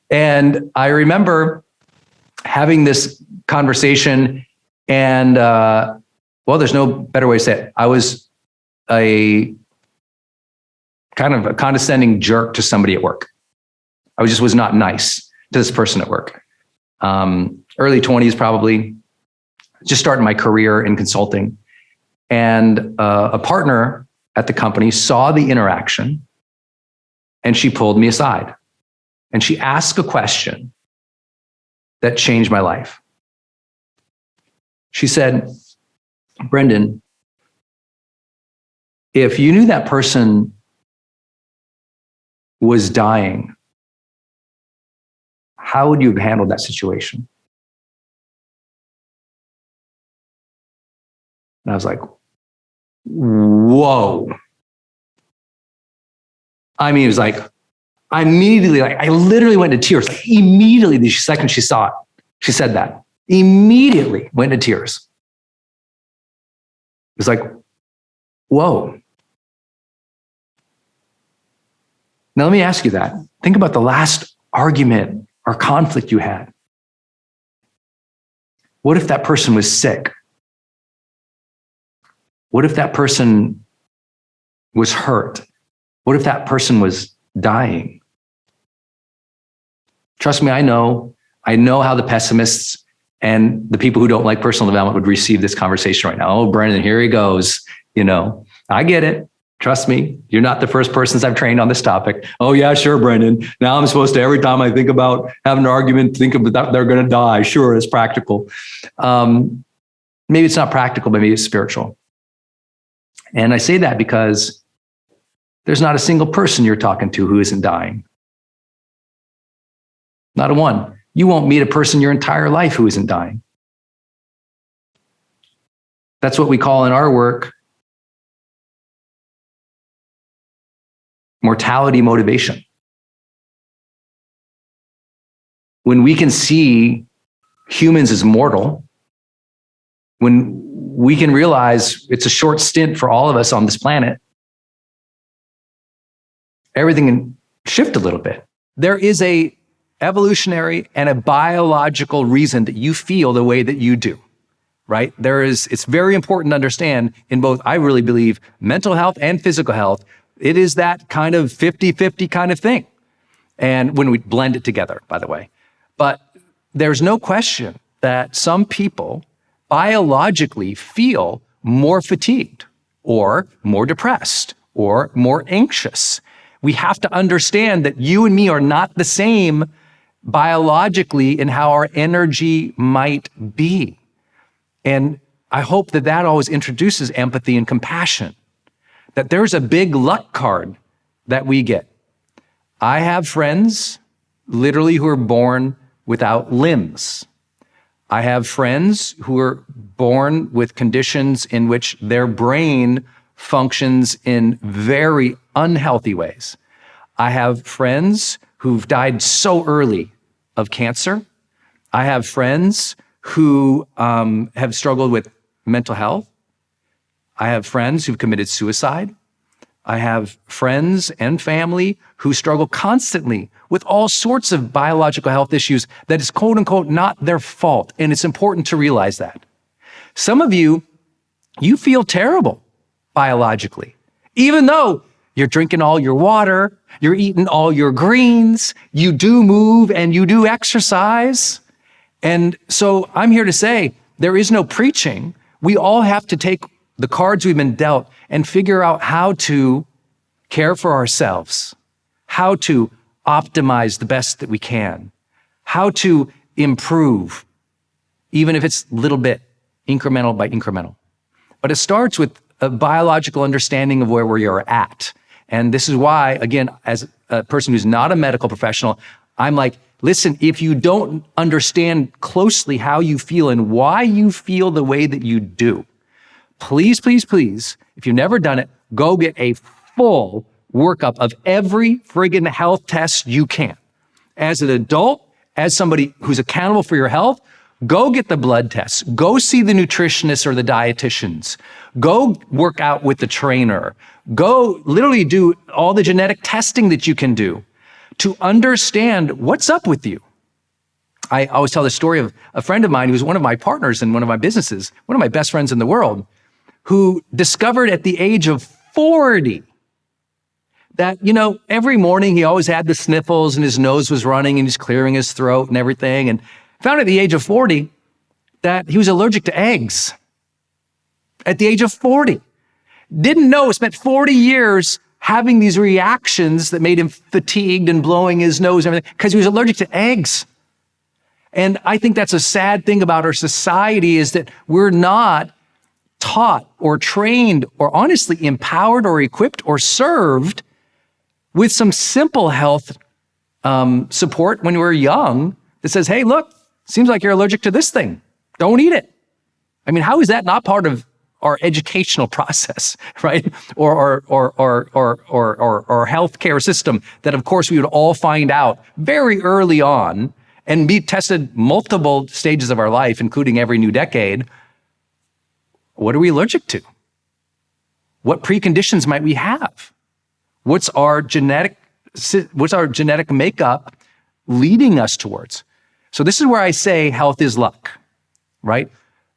And I remember having this conversation, and well, there's no better way to say it. I was a kind of a condescending jerk to somebody at work. I was not nice to this person at work. Early 20s, probably, just starting my career in consulting. And a partner at the company saw the interaction, and she pulled me aside. And she asked a question that changed my life. She said, Brendon, if you knew that person was dying, how would you have handled that situation? And I was like, whoa. I mean, it was like, I literally went into tears. Like immediately, the second she saw it, she said that. Immediately went into tears. It was like, whoa. Now, let me ask you that. Think about the last argument or conflict you had. What if that person was sick? What if that person was hurt? What if that person was dying? Trust me, I know how the pessimists and the people who don't like personal development would receive this conversation right now. Oh, Brendon, here he goes. You know, I get it. Trust me, you're not the first persons I've trained on this topic. Oh yeah, sure, Brendon. Now I'm supposed to, every time I think about having an argument, think of that they're going to die. Sure, it's practical. Maybe it's not practical, but maybe it's spiritual. And I say that because there's not a single person you're talking to who isn't dying. Not a one. You won't meet a person your entire life who isn't dying. That's what we call in our work mortality motivation. When we can see humans as mortal, when we can realize it's a short stint for all of us on this planet, everything can shift a little bit. There is a evolutionary and a biological reason that you feel the way that you do, right? It's very important to understand in both, I really believe, mental health and physical health, it is that kind of 50-50 kind of thing. And when we blend it together, by the way. But there's no question that some people biologically feel more fatigued or more depressed or more anxious. We have to understand that you and me are not the same biologically in how our energy might be. And I hope that that always introduces empathy and compassion, that there's a big luck card that we get. I have friends literally who are born without limbs. I have friends who are born with conditions in which their brain functions in very unhealthy ways. I have friends who've died so early of cancer. I have friends who have struggled with mental health. I have friends who've committed suicide. I have friends and family who struggle constantly with all sorts of biological health issues that is quote unquote not their fault. And it's important to realize that. Some of you feel terrible biologically, even though you're drinking all your water, you're eating all your greens, you do move and you do exercise. And so I'm here to say there is no preaching. We all have to take the cards we've been dealt and figure out how to care for ourselves, how to optimize the best that we can, how to improve, even if it's a little bit, incremental by incremental. But it starts with a biological understanding of where we are at. And this is why, again, as a person who's not a medical professional, I'm like, listen, if you don't understand closely how you feel and why you feel the way that you do, please, please, please, if you've never done it, go get a full workup of every friggin' health test you can. As an adult, as somebody who's accountable for your health, go get the blood tests. Go see the nutritionists or the dietitians. Go work out with the trainer. Go literally do all the genetic testing that you can do to understand what's up with you. I always tell the story of a friend of mine who was one of my partners in one of my businesses, one of my best friends in the world, who discovered at the age of 40 that, every morning he always had the sniffles and his nose was running and he's clearing his throat and everything. And found at the age of 40 that he was allergic to eggs. At the age of 40. Didn't know, spent 40 years having these reactions that made him fatigued and blowing his nose and everything because he was allergic to eggs. And I think that's a sad thing about our society is that we're not taught or trained or honestly empowered or equipped or served with some simple health support when we're young that says, hey, look, seems like you're allergic to this thing. Don't eat it. I mean, how is that not part of our educational process, right? Or healthcare system that, of course, we would all find out very early on and be tested multiple stages of our life, including every new decade. What are we allergic to? What preconditions might we have? What's our genetic makeup leading us towards? So this is where I say health is luck, right?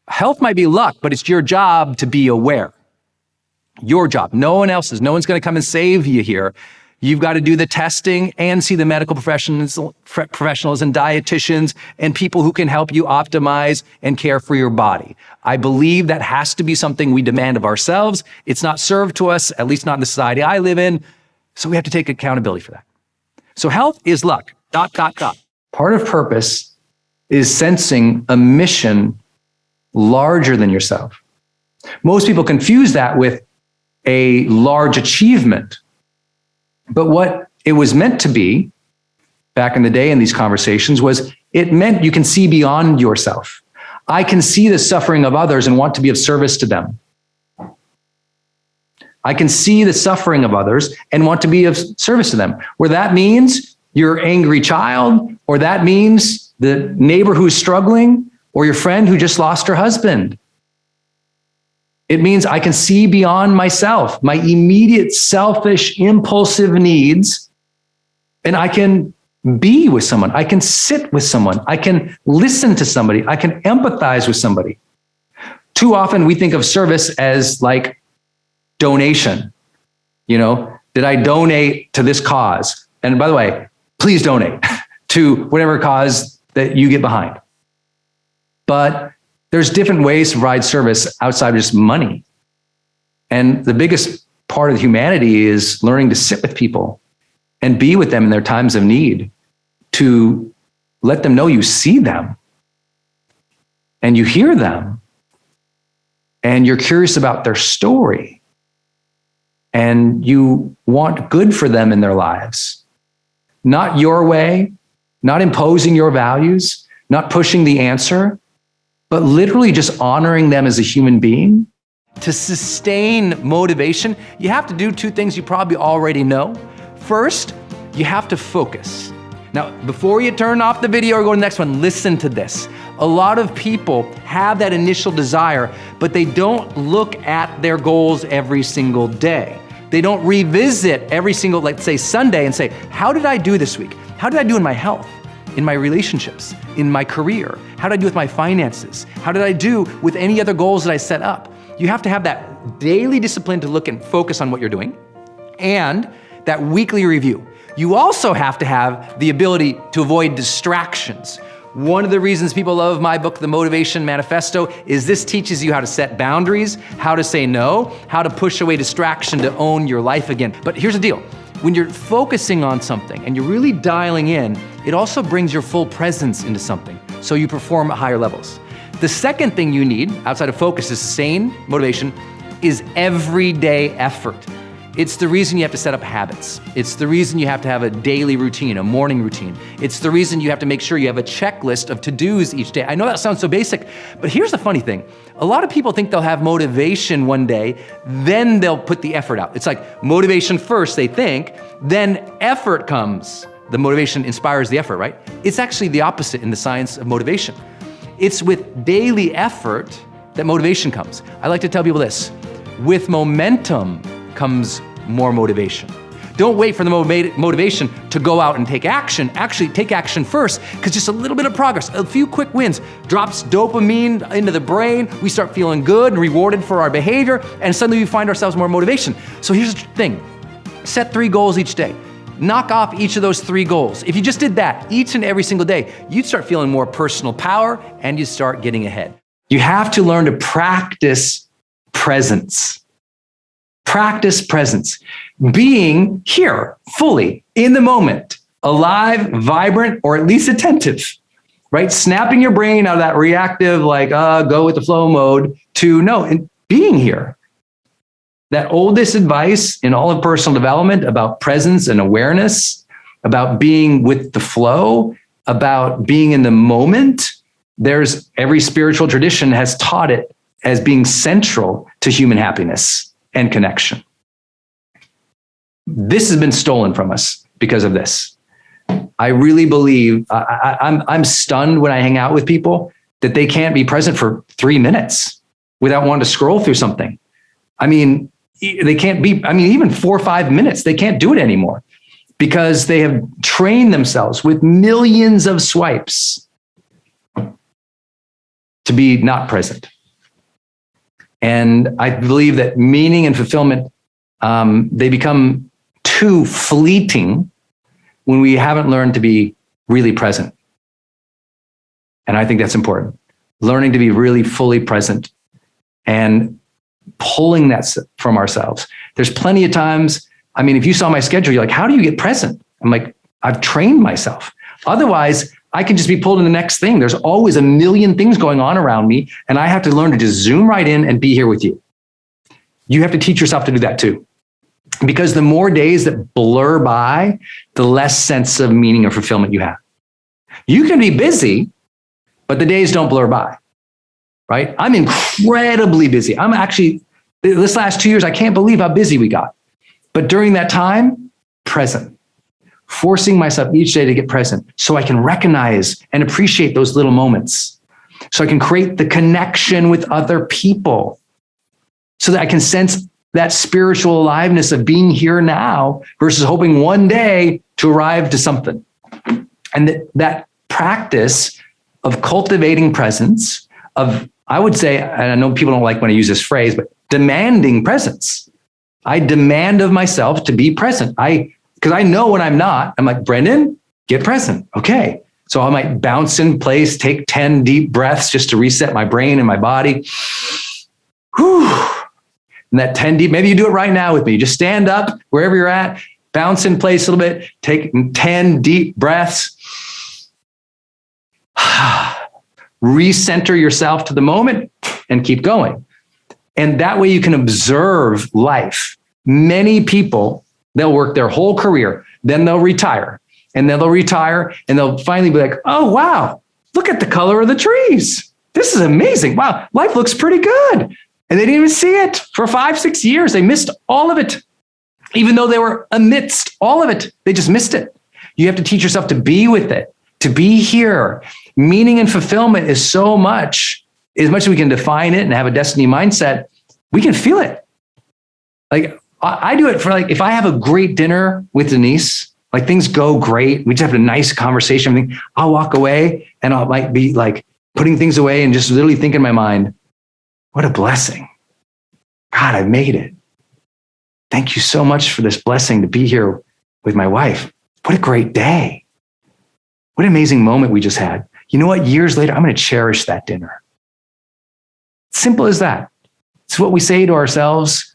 Health might be luck, but it's your job to be aware. Your job, no one else's. No one's going to come and save you here. You've got to do the testing and see the medical professionals and dietitians and people who can help you optimize and care for your body. I believe that has to be something we demand of ourselves. It's not served to us, at least not in the society I live in. So we have to take accountability for that. So health is luck, ... Part of purpose is sensing a mission larger than yourself. Most people confuse that with a large achievement. But what it was meant to be back in the day in these conversations was it meant you can see beyond yourself. I can see the suffering of others and want to be of service to them. I can see the suffering of others and want to be of service to them. Where that means your angry child, or that means the neighbor who's struggling, or your friend who just lost her husband. It means I can see beyond myself, my immediate selfish, impulsive needs, and I can be with someone. I can sit with someone. I can listen to somebody. I can empathize with somebody. Too often we think of service as like donation. You know, did I donate to this cause? And by the way, please donate to whatever cause that you get behind. But there's different ways to provide service outside of just money. And the biggest part of humanity is learning to sit with people and be with them in their times of need, to let them know you see them and you hear them and you're curious about their story and you want good for them in their lives. Not your way, not imposing your values, not pushing the answer, but literally just honoring them as a human being. To sustain motivation, you have to do two things you probably already know. First, you have to focus. Now, before you turn off the video or go to the next one, listen to this. A lot of people have that initial desire, but they don't look at their goals every single day. They don't revisit every single, let's say, Sunday and say, how did I do this week? How did I do in my health? In my relationships, in my career? How did I do with my finances? How did I do with any other goals that I set up? You have to have that daily discipline to look and focus on what you're doing, and that weekly review. You also have to have the ability to avoid distractions. One of the reasons people love my book, The Motivation Manifesto, is this teaches you how to set boundaries, how to say no, how to push away distraction to own your life again. But here's the deal. When you're focusing on something and you're really dialing in, it also brings your full presence into something, so you perform at higher levels. The second thing you need, outside of focus, is sustained motivation, is everyday effort. It's the reason you have to set up habits. It's the reason you have to have a daily routine, a morning routine. It's the reason you have to make sure you have a checklist of to-dos each day. I know that sounds so basic, but here's the funny thing. A lot of people think they'll have motivation one day, then they'll put the effort out. It's like motivation first, they think, then effort comes. The motivation inspires the effort, right? It's actually the opposite in the science of motivation. It's with daily effort that motivation comes. I like to tell people this: with momentum comes more motivation. Don't wait for the motivation to go out and take action. Actually, take action first, because just a little bit of progress, a few quick wins, drops dopamine into the brain. We start feeling good and rewarded for our behavior, and suddenly we find ourselves more motivation. So here's the thing. Set 3 goals each day. Knock off each of those 3 goals. If you just did that each and every single day, you'd start feeling more personal power and you start getting ahead. You have to learn to practice presence. Practice presence. Being here, fully, in the moment, alive, vibrant, or at least attentive, right? Snapping your brain out of that reactive, like, go with the flow mode, to no, and being here. That oldest advice in all of personal development about presence and awareness, about being with the flow, about being in the moment. Every spiritual tradition has taught it as being central to human happiness and connection. This has been stolen from us because of this. I really believe, I'm stunned when I hang out with people that they can't be present for 3 minutes without wanting to scroll through something. I mean, they can't be, even 4 or 5 minutes, they can't do it anymore because they have trained themselves with millions of swipes to be not present. And I believe that meaning and fulfillment, they become too fleeting when we haven't learned to be really present. And I think that's important. Learning to be really fully present and pulling that from ourselves. There's plenty of times, I mean, if you saw my schedule, you're like, how do you get present? I'm like, I've trained myself. Otherwise, I can just be pulled in the next thing. There's always a million things going on around me, and I have to learn to just zoom right in and be here with you. You have to teach yourself to do that too. Because the more days that blur by, the less sense of meaning or fulfillment you have. You can be busy, but the days don't blur by, right? I'm incredibly busy. I'm actually, this last 2 years, I can't believe how busy we got. But during that time, present. Forcing myself each day to get present so I can recognize and appreciate those little moments. So I can create the connection with other people. So that I can sense that spiritual aliveness of being here now versus hoping one day to arrive to something. And that practice of cultivating presence, of, I would say, and I know people don't like when I use this phrase, but demanding presence. I demand of myself to be present. Because I know when I'm not, I'm like, Brendon, get present. Okay. So I might bounce in place, take 10 deep breaths just to reset my brain and my body. Whew. And that 10 deep, maybe you do it right now with me. Just stand up wherever you're at, bounce in place a little bit, take 10 deep breaths. Recenter yourself to the moment and keep going. And that way you can observe life. Many people, they'll work their whole career, then they'll retire, and then they'll retire, and they'll finally be like, oh, wow, look at the color of the trees. This is amazing. Wow, life looks pretty good. And they didn't even see it for 5-6 years. They missed all of it. Even though they were amidst all of it, they just missed it. You have to teach yourself to be with it, to be here. Meaning and fulfillment is so much, as much as we can define it and have a destiny mindset, we can feel it. Like, I do it for, like, if I have a great dinner with Denise, like things go great, we just have a nice conversation, I'll walk away and I might be like putting things away and just literally think in my mind, what a blessing. God, I made it. Thank you so much for this blessing to be here with my wife. What a great day. What an amazing moment we just had. You know what? Years later, I'm going to cherish that dinner. Simple as that. It's what we say to ourselves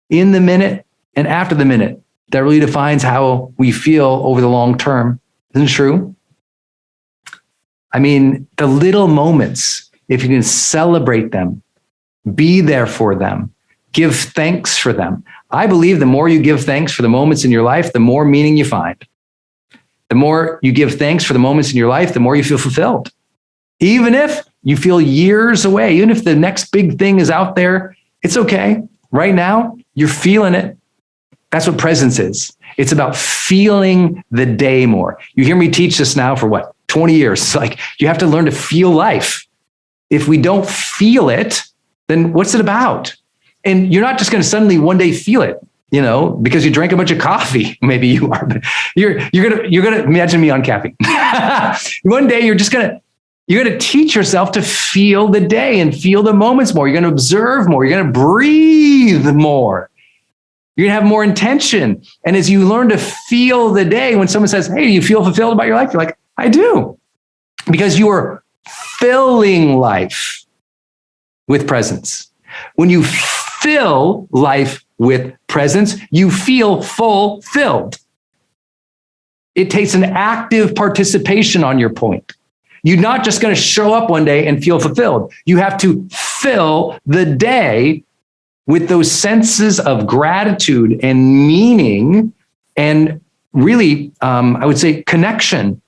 in the minute and after the minute that really defines how we feel over the long term. Isn't it true? I mean, the little moments, if you can celebrate them, be there for them, give thanks for them. I believe the more you give thanks for the moments in your life, the more meaning you find. The more you give thanks for the moments in your life, the more you feel fulfilled. Even if you feel years away, even if the next big thing is out there, it's okay. Right now, you're feeling it. That's what presence is. It's about feeling the day more. You hear me teach this now for 20 years. It's like you have to learn to feel life. If we don't feel it, then what's it about? And you're not just going to suddenly one day feel it, because you drank a bunch of coffee. Maybe you are, but you're gonna imagine me on caffeine. One day you're going to teach yourself to feel the day and feel the moments more. You're going to observe more. You're going to breathe more. You're going to have more intention. And as you learn to feel the day, when someone says, hey, do you feel fulfilled about your life? You're like, I do. Because you are filling life with presence. When you fill life with presence, you feel fulfilled. It takes an active participation on your point. You're not just going to show up one day and feel fulfilled. You have to fill the day with those senses of gratitude and meaning and really, I would say, connection.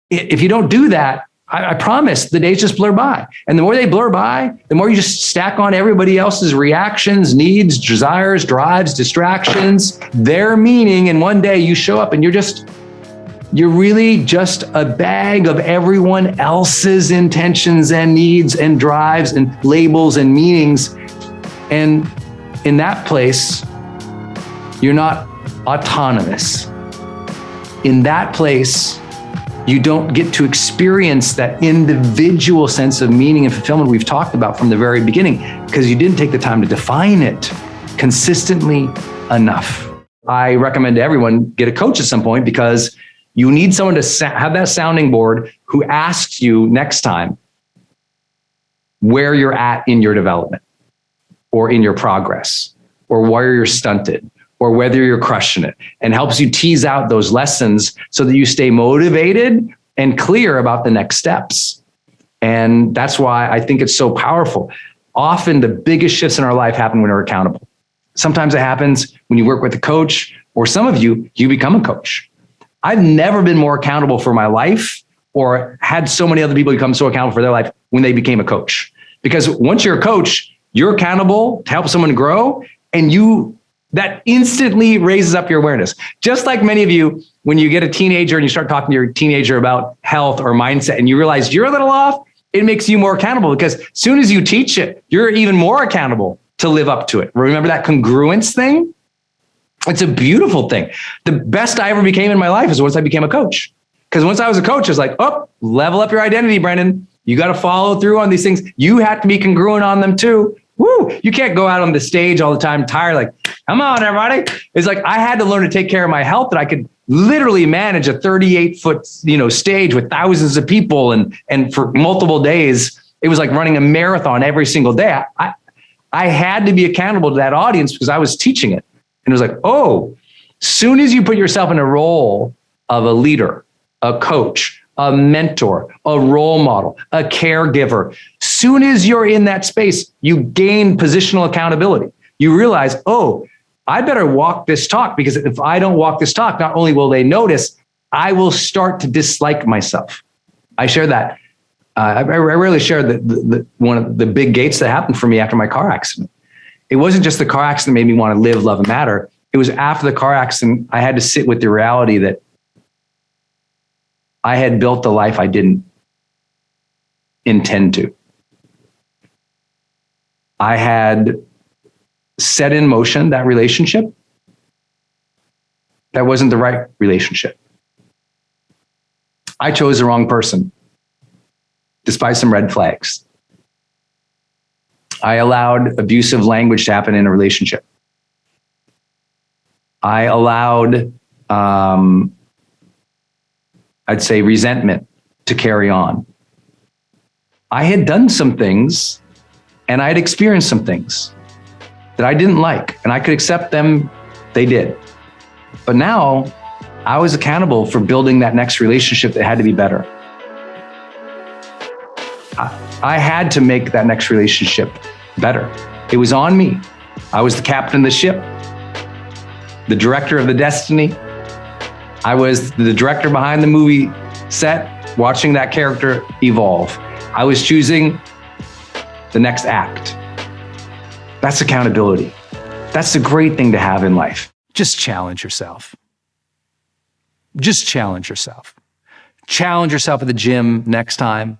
If you don't do that, I promise the days just blur by. And the more they blur by, the more you just stack on everybody else's reactions, needs, desires, drives, distractions, their meaning. And one day you show up and you're really just a bag of everyone else's intentions and needs and drives and labels and meanings. And in that place, you're not autonomous. In that place, you don't get to experience that individual sense of meaning and fulfillment we've talked about from the very beginning because you didn't take the time to define it consistently enough. I recommend to everyone get a coach at some point, because you need someone to have that sounding board who asks you next time where you're at in your development or in your progress, or where you're stunted, or whether you're crushing it, and helps you tease out those lessons so that you stay motivated and clear about the next steps. And that's why I think it's so powerful. Often the biggest shifts in our life happen when we're accountable. Sometimes it happens when you work with a coach, or some of you become a coach. I've never been more accountable for my life, or had so many other people become so accountable for their life when they became a coach. Because once you're a coach, you're accountable to help someone grow, and that instantly raises up your awareness. Just like many of you, when you get a teenager and you start talking to your teenager about health or mindset, and you realize you're a little off, it makes you more accountable, because as soon as you teach it, you're even more accountable to live up to it. Remember that congruence thing? It's a beautiful thing. The best I ever became in my life is once I became a coach. Because once I was a coach, it's like, oh, level up your identity, Brendon. You got to follow through on these things. You have to be congruent on them too. Woo! You can't go out on the stage all the time tired, like, come on, everybody. It's like, I had to learn to take care of my health, that I could literally manage a 38-foot, stage with thousands of people. And for multiple days, it was like running a marathon every single day. I had to be accountable to that audience because I was teaching it. And it was like, oh, soon as you put yourself in a role of a leader, a coach, a mentor, a role model, a caregiver, soon as you're in that space, you gain positional accountability. You realize, oh, I better walk this talk, because if I don't walk this talk, not only will they notice, I will start to dislike myself. I share that. I rarely share one of the big gates that happened for me after my car accident. It wasn't just the car accident that made me want to live, love, and matter. It was after the car accident, I had to sit with the reality that I had built a life I didn't intend to. I had set in motion that relationship. That wasn't the right relationship. I chose the wrong person, despite some red flags. I allowed abusive language to happen in a relationship. I allowed, I'd say, resentment to carry on. I had done some things, and I had experienced some things that I didn't like, and I could accept them. They did. But now I was accountable for building that next relationship that had to be better. I had to make that next relationship better. It was on me. I was the captain of the ship, the director of the destiny. I was the director behind the movie set, watching that character evolve. I was choosing the next act. That's accountability. That's a great thing to have in life. Just challenge yourself. Just challenge yourself. Challenge yourself at the gym next time.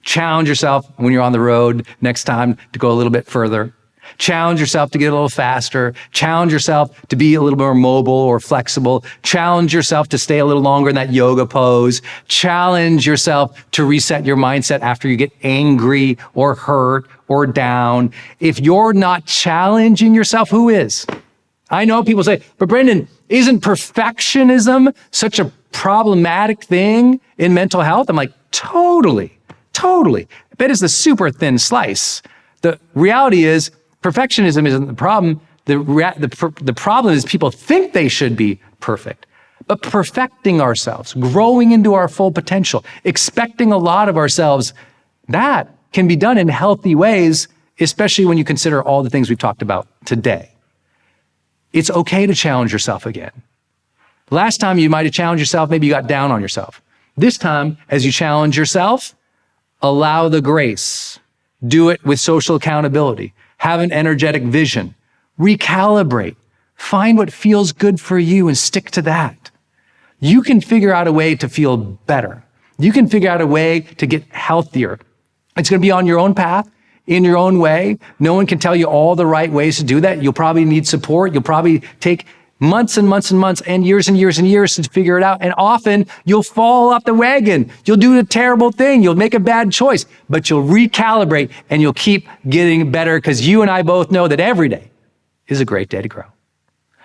Challenge yourself when you're on the road next time to go a little bit further. Challenge yourself to get a little faster. Challenge yourself to be a little more mobile or flexible. Challenge yourself to stay a little longer in that yoga pose. Challenge yourself to reset your mindset after you get angry or hurt or down. If you're not challenging yourself, who is? I know people say, but Brendon, isn't perfectionism such a problematic thing in mental health? I'm like, totally. That is the super thin slice. The reality is, perfectionism isn't the problem. The problem is people think they should be perfect. But perfecting ourselves, growing into our full potential, expecting a lot of ourselves, that can be done in healthy ways, especially when you consider all the things we've talked about today. It's okay to challenge yourself again. Last time you might have challenged yourself, maybe you got down on yourself. This time, as you challenge yourself, allow the grace. Do it with social accountability. Have an energetic vision. Recalibrate. Find what feels good for you and stick to that. You can figure out a way to feel better. You can figure out a way to get healthier. It's going to be on your own path, in your own way. No one can tell you all the right ways to do that. You'll probably need support. You'll probably take months and months and months and years to figure it out. And often you'll fall off the wagon. You'll do a terrible thing. You'll make a bad choice, but you'll recalibrate and you'll keep getting better, because you and I both know that every day is a great day to grow.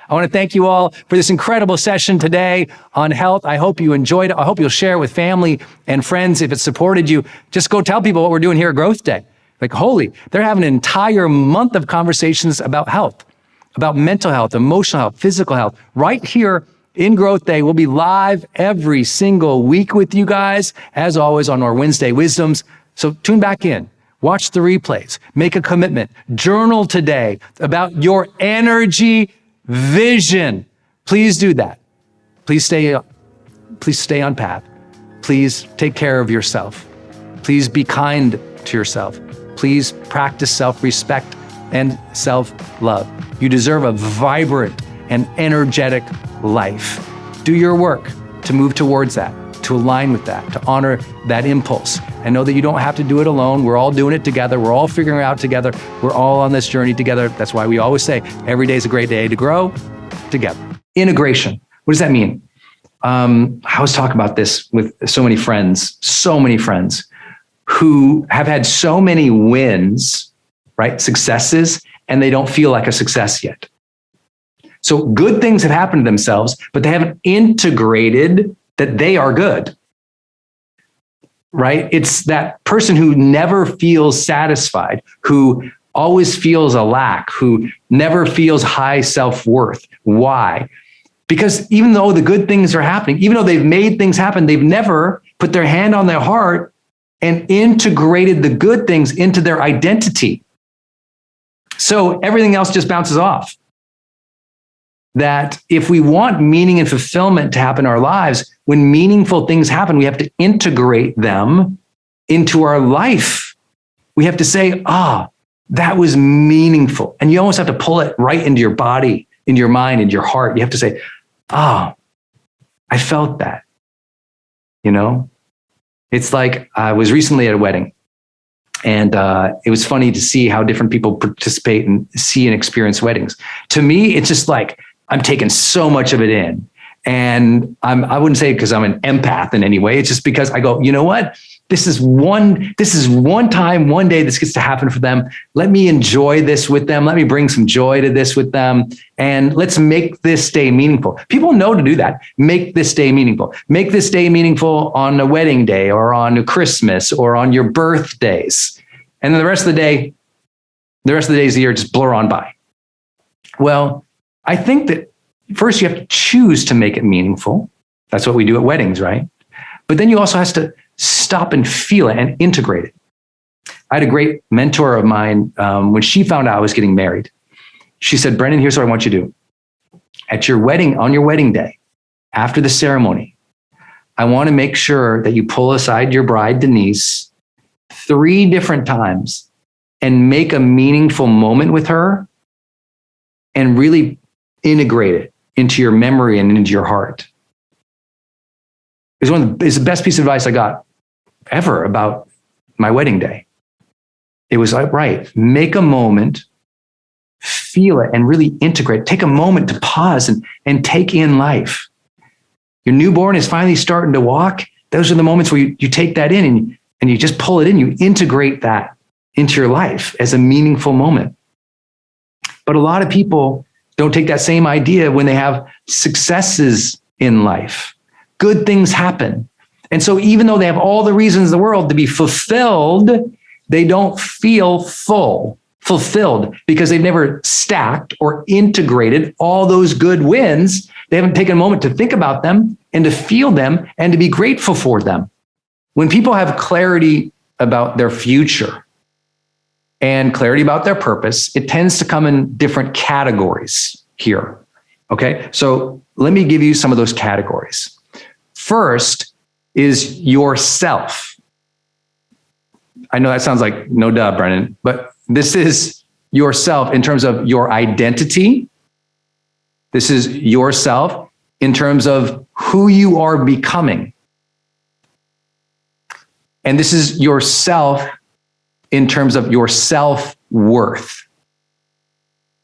I want to thank you all for this incredible session today on health. I hope you enjoyed it. I hope you'll share it with family and friends. If it supported you, just go tell people what we're doing here at Growth Day. Like, holy, they're having an entire month of conversations about health, about mental health, emotional health, physical health, right here in Growth Day. We'll be live every single week with you guys, as always, on our Wednesday Wisdoms. So tune back in, watch the replays, make a commitment, journal today about your energy vision. Please do that. Please stay on path. Please take care of yourself. Please be kind to yourself. Please practice self-respect and self-love. You deserve a vibrant and energetic life. Do your work to move towards that, to align with that, to honor that impulse. And know that you don't have to do it alone. We're all doing it together. We're all figuring it out together. We're all on this journey together. That's why we always say every day is a great day to grow together. Integration. What does that mean? I was talking about this with so many friends who have had so many wins, right? Successes, and they don't feel like a success yet. So good things have happened to themselves, but they haven't integrated that they are good, right? It's that person who never feels satisfied, who always feels a lack, who never feels high self-worth. Why? Because even though the good things are happening, even though they've made things happen, they've never put their hand on their heart and integrated the good things into their identity. So everything else just bounces off. That if we want meaning and fulfillment to happen in our lives, when meaningful things happen, we have to integrate them into our life. We have to say, that was meaningful. And you almost have to pull it right into your body, in your mind, in your heart. You have to say, I felt that. It's like I was recently at a wedding, and it was funny to see how different people participate and see and experience weddings. To me, it's just like, I'm taking so much of it in. And I wouldn't say because I'm an empath in any way. It's just because I go, you know what? This is one time, one day this gets to happen for them. Let me enjoy this with them. Let me bring some joy to this with them. And let's make this day meaningful. People know to do that. Make this day meaningful. Make this day meaningful on a wedding day or on a Christmas or on your birthdays. And then the rest of the days of the year just blur on by. Well, I think that first you have to choose to make it meaningful. That's what we do at weddings, right? But then you also have to stop and feel it and integrate it. I had a great mentor of mine when she found out I was getting married. She said, Brendon, here's what I want you to do. At your wedding, on your wedding day, after the ceremony, I want to make sure that you pull aside your bride, Denise, 3 different times and make a meaningful moment with her and really integrate it into your memory and into your heart. It's the best piece of advice I got ever about my wedding day. It was like, right, make a moment, feel it, and really integrate. Take a moment to pause and take in life. Your newborn is finally starting to walk. Those are the moments where you take that in and you just pull it in. You integrate that into your life as a meaningful moment. But a lot of people don't take that same idea when they have successes in life. Good things happen. And so even though they have all the reasons in the world to be fulfilled, they don't feel fulfilled because they've never stacked or integrated all those good wins. They haven't taken a moment to think about them and to feel them and to be grateful for them. When people have clarity about their future and clarity about their purpose, it tends to come in different categories here. Okay, so let me give you some of those categories. First is yourself. I know that sounds like no duh, Brendon, but this is yourself in terms of your identity. This is yourself in terms of who you are becoming. And this is yourself in terms of your self-worth.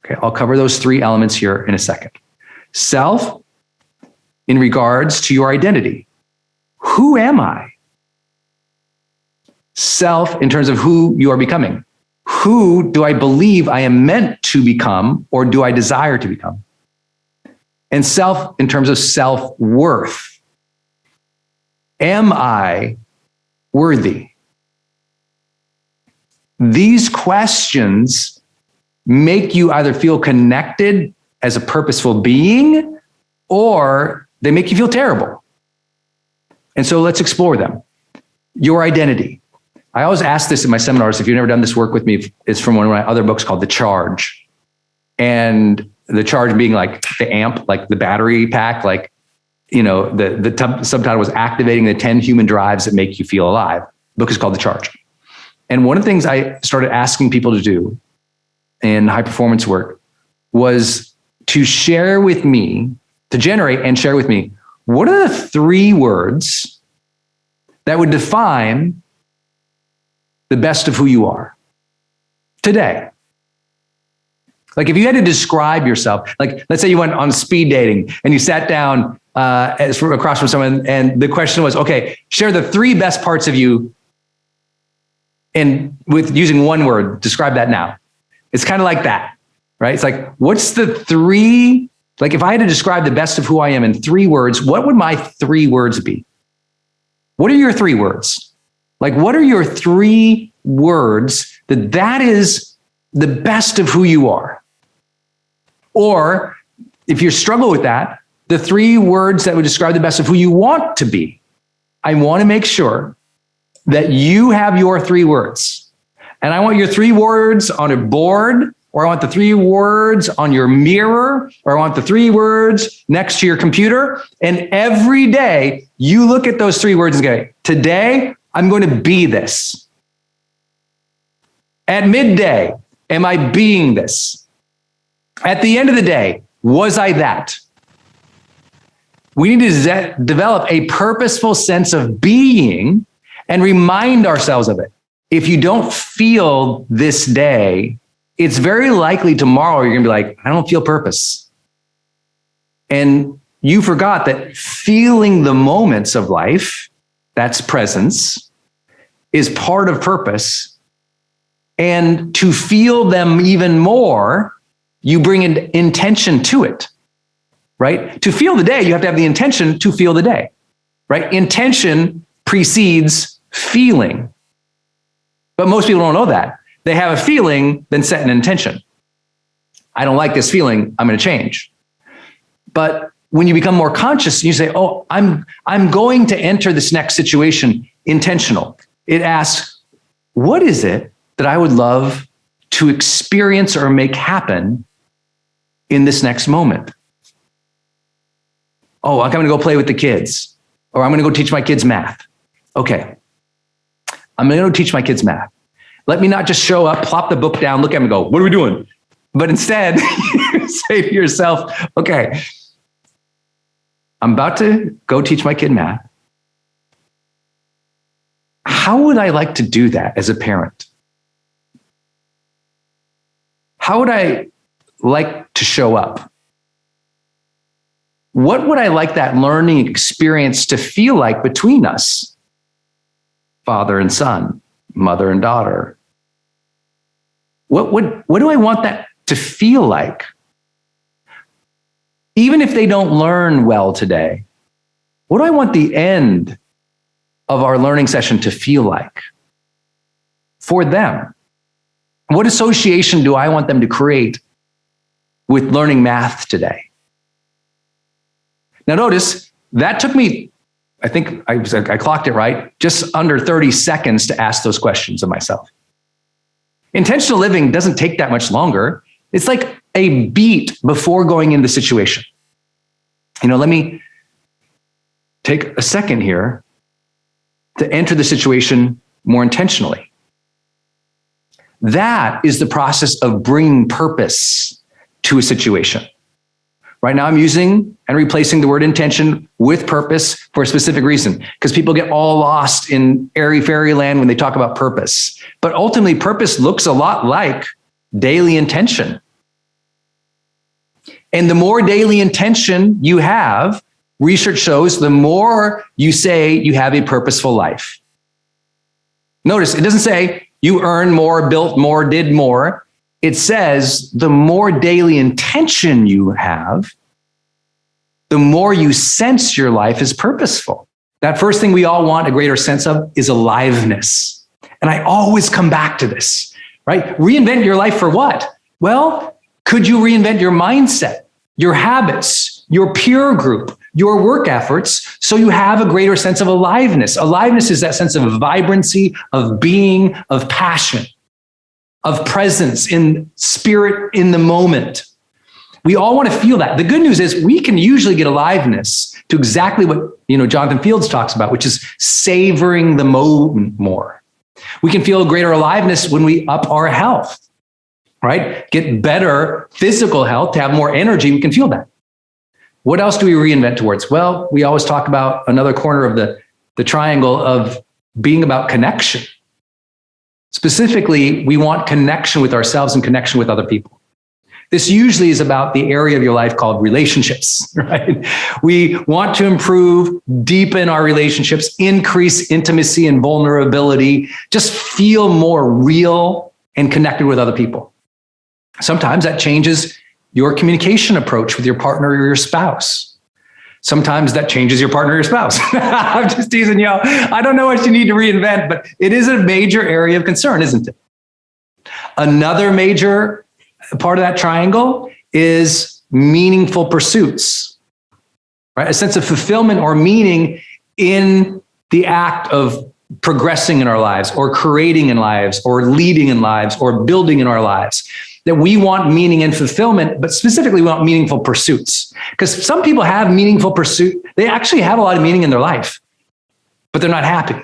Okay, I'll cover those 3 elements here in a second. Self, in regards to your identity. Who am I? Self, in terms of who you are becoming. Who do I believe I am meant to become, or do I desire to become? And self in terms of self-worth. Am I worthy? These questions make you either feel connected as a purposeful being, or they make you feel terrible. And so let's explore them. Your identity. I always ask this in my seminars. If you've never done this work with me, it's from one of my other books called The Charge. And the charge being like the amp, like the battery pack, like, the subtitle was Activating the 10 Human Drives That Make You Feel Alive. The book is called The Charge. And one of the things I started asking people to do in high performance work was to share with me, to generate and share with me, what are the 3 words that would define the best of who you are today? Like if you had to describe yourself, like let's say you went on speed dating and you sat down across from someone and the question was, okay, share the 3 best parts of you and with using one word, describe that now. It's kind of like that, right? It's like, what's the 3, like if I had to describe the best of who I am in 3 words, what would my 3 words be? What are your 3 words? Like, what are your 3 words that is the best of who you are? Or if you struggle with that, the 3 words that would describe the best of who you want to be. I want to make sure that you have your 3 words. And I want your 3 words on a board, or I want the 3 words on your mirror, or I want the 3 words next to your computer. And every day you look at those 3 words and go, today I'm going to be this. At midday, am I being this? At the end of the day, was I that? We need to develop a purposeful sense of being and remind ourselves of it. If you don't feel this day, it's very likely tomorrow you're going to be like, I don't feel purpose. And you forgot that feeling the moments of life, that's presence, is part of purpose. And to feel them even more, you bring in intention to it, right? To feel the day, you have to have the intention to feel the day, right? Intention precedes feeling. But most people don't know that. They have a feeling, then set an intention. I don't like this feeling, I'm going to change. But when you become more conscious, you say, oh, I'm going to enter this next situation intentional. It asks, what is it that I would love to experience or make happen in this next moment? Oh, I'm going to go play with the kids, or I'm going to go teach my kids math. Okay. I'm going to go teach my kids math. Let me not just show up, plop the book down, look at them and go, what are we doing? But instead, you say to yourself, okay, I'm about to go teach my kid math. How would I like to do that as a parent? How would I like to show up? What would I like that learning experience to feel like between us? Father and son, mother and daughter. What do I want that to feel like? Even if they don't learn well today, what do I want the end of our learning session to feel like for them? What association do I want them to create with learning math today? Now notice, that took me, I think I clocked it right, just under 30 seconds to ask those questions of myself. Intentional living doesn't take that much longer. It's like a beat before going into the situation. Let me take a second here to enter the situation more intentionally. That is the process of bringing purpose to a situation. Right now, I'm using and replacing the word intention with purpose for a specific reason, because people get all lost in airy fairyland when they talk about purpose. But ultimately, purpose looks a lot like daily intention. And the more daily intention you have, research shows the more you say you have a purposeful life. Notice, it doesn't say you earn more, built more, did more. It says the more daily intention you have, the more you sense your life is purposeful. That first thing we all want a greater sense of is aliveness. And I always come back to this, right? Reinvent your life for what? Well, could you reinvent your mindset, your habits, your peer group, your work efforts, so you have a greater sense of aliveness? Aliveness is that sense of vibrancy, of being, of passion, of presence in spirit in the moment. We all want to feel that. The good news is we can usually get aliveness to exactly what, Jonathan Fields talks about, which is savoring the moment more. We can feel greater aliveness when we up our health, right? Get better physical health, to have more energy. We can feel that. What else do we reinvent towards? Well, we always talk about another corner of the triangle of being about connection. Specifically, we want connection with ourselves and connection with other people. This usually is about the area of your life called relationships, right? We want to improve, deepen our relationships, increase intimacy and vulnerability, just feel more real and connected with other people. Sometimes that changes your communication approach with your partner or your spouse. Sometimes that changes your partner or your spouse. I'm just teasing y'all. I don't know what you need to reinvent, but it is a major area of concern, isn't it? Another major part of that triangle is meaningful pursuits, right? A sense of fulfillment or meaning in the act of progressing in our lives or creating in lives or leading in lives or building in our lives. That we want meaning and fulfillment, but specifically we want meaningful pursuits. Because some people have meaningful pursuit. They actually have a lot of meaning in their life, but they're not happy.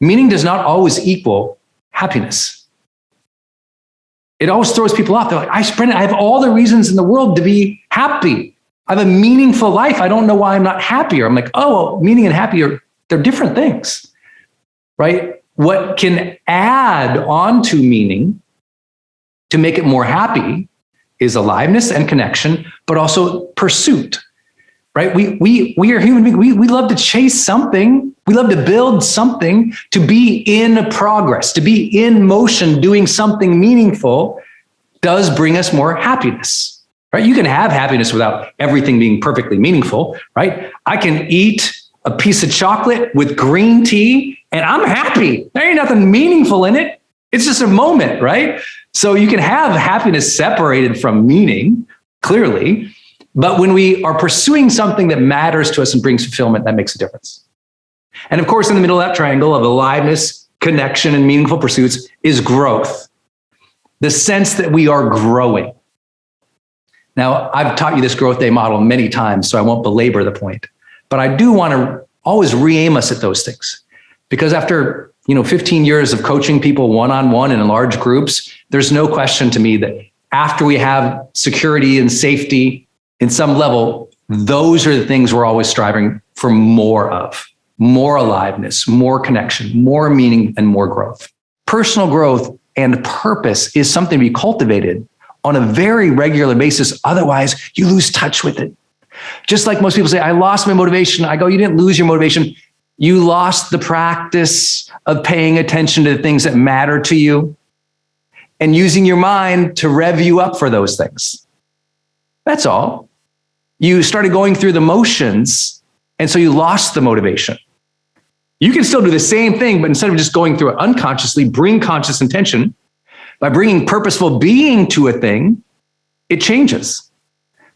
Meaning does not always equal happiness. It always throws people off. They're like, Brendon, I have all the reasons in the world to be happy. I have a meaningful life. I don't know why I'm not happier. I'm like, oh, well, meaning and happy they're different things, right? What can add on to meaning to make it more happy is aliveness and connection, but also pursuit, right? We are human beings. We love to chase something. We love to build something, to be in progress, to be in motion, doing something meaningful does bring us more happiness, right? You can have happiness without everything being perfectly meaningful, right? I can eat a piece of chocolate with green tea and I'm happy. There ain't nothing meaningful in it. It's just a moment, right? So you can have happiness separated from meaning, clearly, but when we are pursuing something that matters to us and brings fulfillment, that makes a difference. And of course, in the middle of that triangle of aliveness, connection, and meaningful pursuits is growth. The sense that we are growing. Now, I've taught you this growth day model many times, so I won't belabor the point, but I do want to always re-aim us at those things. Because after 15 years of coaching people one-on-one and in large groups, there's no question to me that after we have security and safety in some level, those are the things we're always striving for more of. More aliveness, more connection, more meaning, and more growth. Personal growth and purpose is something to be cultivated on a very regular basis. Otherwise, you lose touch with it. Just like most people say, I lost my motivation. I go, you didn't lose your motivation. You lost the practice of paying attention to the things that matter to you and using your mind to rev you up for those things. That's all. You started going through the motions, and so you lost the motivation. You can still do the same thing, but instead of just going through it unconsciously, bring conscious intention. By bringing purposeful being to a thing, it changes.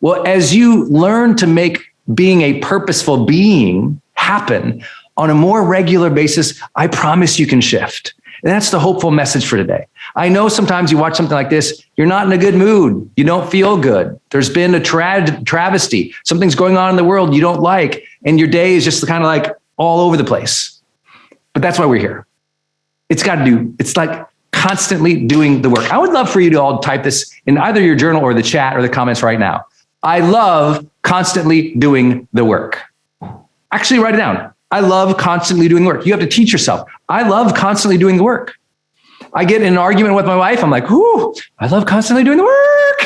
Well, as you learn to make being a purposeful being happen on a more regular basis, I promise you can shift. And that's the hopeful message for today. I know sometimes you watch something like this, you're not in a good mood. You don't feel good. There's been a travesty. Something's going on in the world you don't like. And your day is just kind of like all over the place. But that's why we're here. It's like constantly doing the work. I would love for you to all type this in either your journal or the chat or the comments right now. I love constantly doing the work. Actually, write it down. I love constantly doing work. You have to teach yourself. I love constantly doing the work. I get in an argument with my wife. I'm like, ooh, I love constantly doing the work.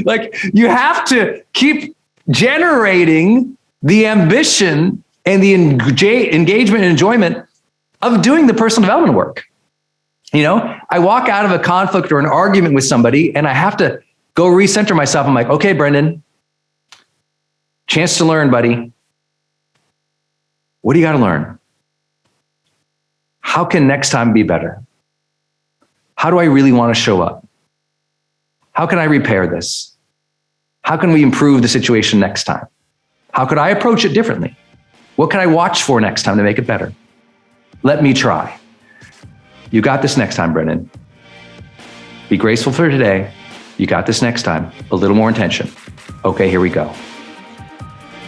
Like, you have to keep generating the ambition and the engagement and enjoyment of doing the personal development work. I walk out of a conflict or an argument with somebody and I have to go recenter myself. I'm like, okay, Brendon, Chance to learn, buddy. What do you got to learn? How can next time be better? How do I really want to show up? How can I repair this? How can we improve the situation next time? How could I approach it differently? What can I watch for next time to make it better? Let me try. You got this next time, Brendon. Be graceful for today. You got this next time. A little more intention. Okay, here we go.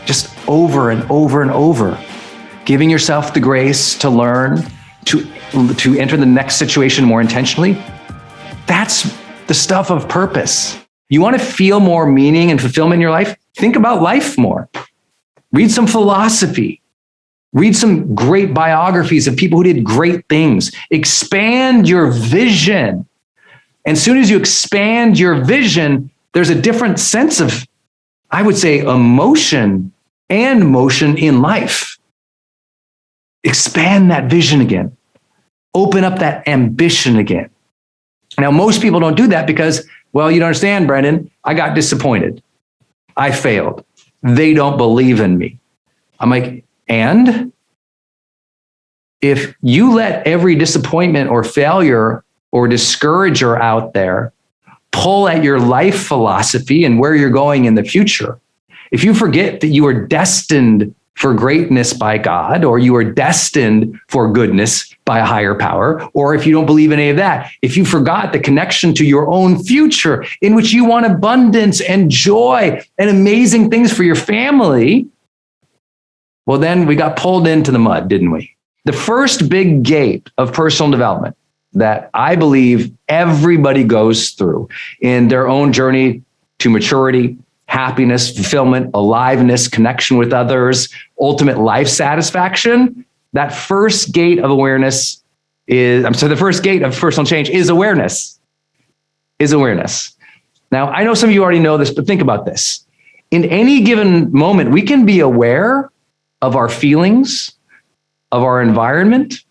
Just over and over and over. Giving yourself the grace to learn, to enter the next situation more intentionally. That's the stuff of purpose. You want to feel more meaning and fulfillment in your life? Think about life more. Read some philosophy. Read some great biographies of people who did great things. Expand your vision. And as soon as you expand your vision, there's a different sense of, I would say, emotion and motion in life. Expand that vision again. Open up that ambition again. Now, most people don't do that because, well, you don't understand, Brendon, I got disappointed. I failed. They don't believe in me. I'm like, and if you let every disappointment or failure or discourager out there pull at your life philosophy and where you're going in the future, if you forget that you are destined for greatness by God, or you are destined for goodness by a higher power, or if you don't believe in any of that, if you forgot the connection to your own future in which you want abundance and joy and amazing things for your family, well, then we got pulled into the mud, didn't we? The first big gate of personal development that I believe everybody goes through in their own journey to maturity, happiness, fulfillment, aliveness, connection with others, ultimate life satisfaction, that first gate of awareness the first gate of personal change is awareness. Now, I know some of you already know this, but think about this. In any given moment, we can be aware of our feelings, of our environment,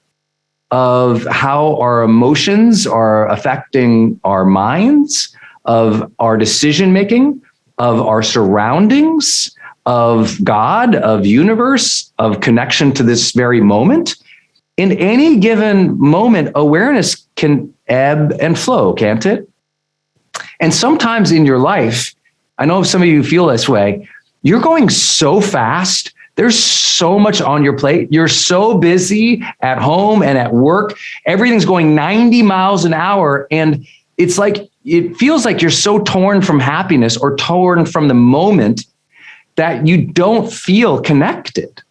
of how our emotions are affecting our minds, of our decision-making, of our surroundings, of God, of universe, of connection to this very moment. In any given moment, awareness can ebb and flow, can't it? And sometimes in your life, I know some of you feel this way, you're going so fast, there's so much on your plate, you're so busy at home and at work, everything's going 90 miles an hour, and it feels like you're so torn from happiness or torn from the moment that you don't feel connected.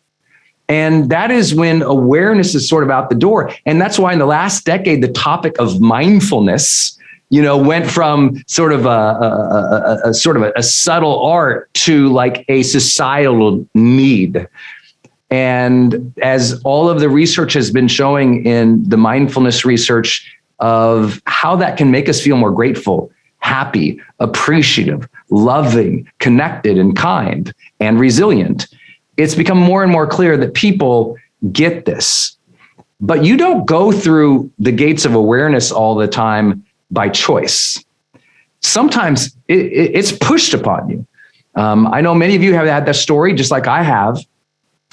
And that is when awareness is sort of out the door. And that's why in the last decade, the topic of mindfulness, went from sort of a subtle art to like a societal need. And as all of the research has been showing in the mindfulness research of how that can make us feel more grateful, happy, appreciative, loving, connected, and kind, and resilient, it's become more and more clear that people get this. But you don't go through the gates of awareness all the time by choice. Sometimes it's pushed upon you. I know many of you have had that story, just like I have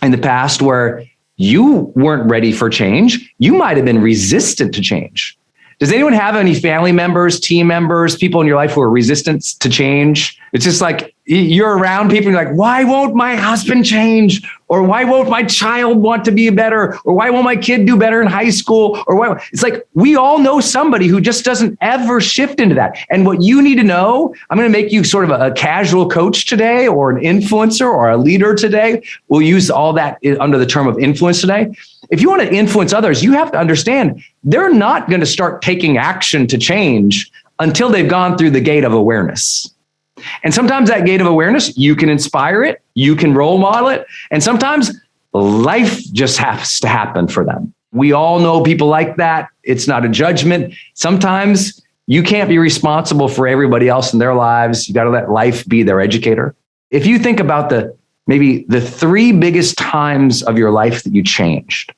in the past, where you weren't ready for change. You might have been resistant to change. Does anyone have any family members, team members, people in your life who are resistant to change? It's just like you're around people and you're like, why won't my husband change? Or why won't my child want to be better? Or why won't my kid do better in high school? Or why? It's like we all know somebody who just doesn't ever shift into that. And what you need to know, I'm going to make you sort of a casual coach today, or an influencer or a leader today. We'll use all that under the term of influence today. If you want to influence others, you have to understand they're not going to start taking action to change until they've gone through the gate of awareness. And sometimes that gate of awareness, you can inspire it, you can role model it, and sometimes life just has to happen for them. We all know people like that. It's not a judgment. Sometimes you can't be responsible for everybody else in their lives. You got to let life be their educator. If you think about maybe the 3 biggest times of your life that you changed,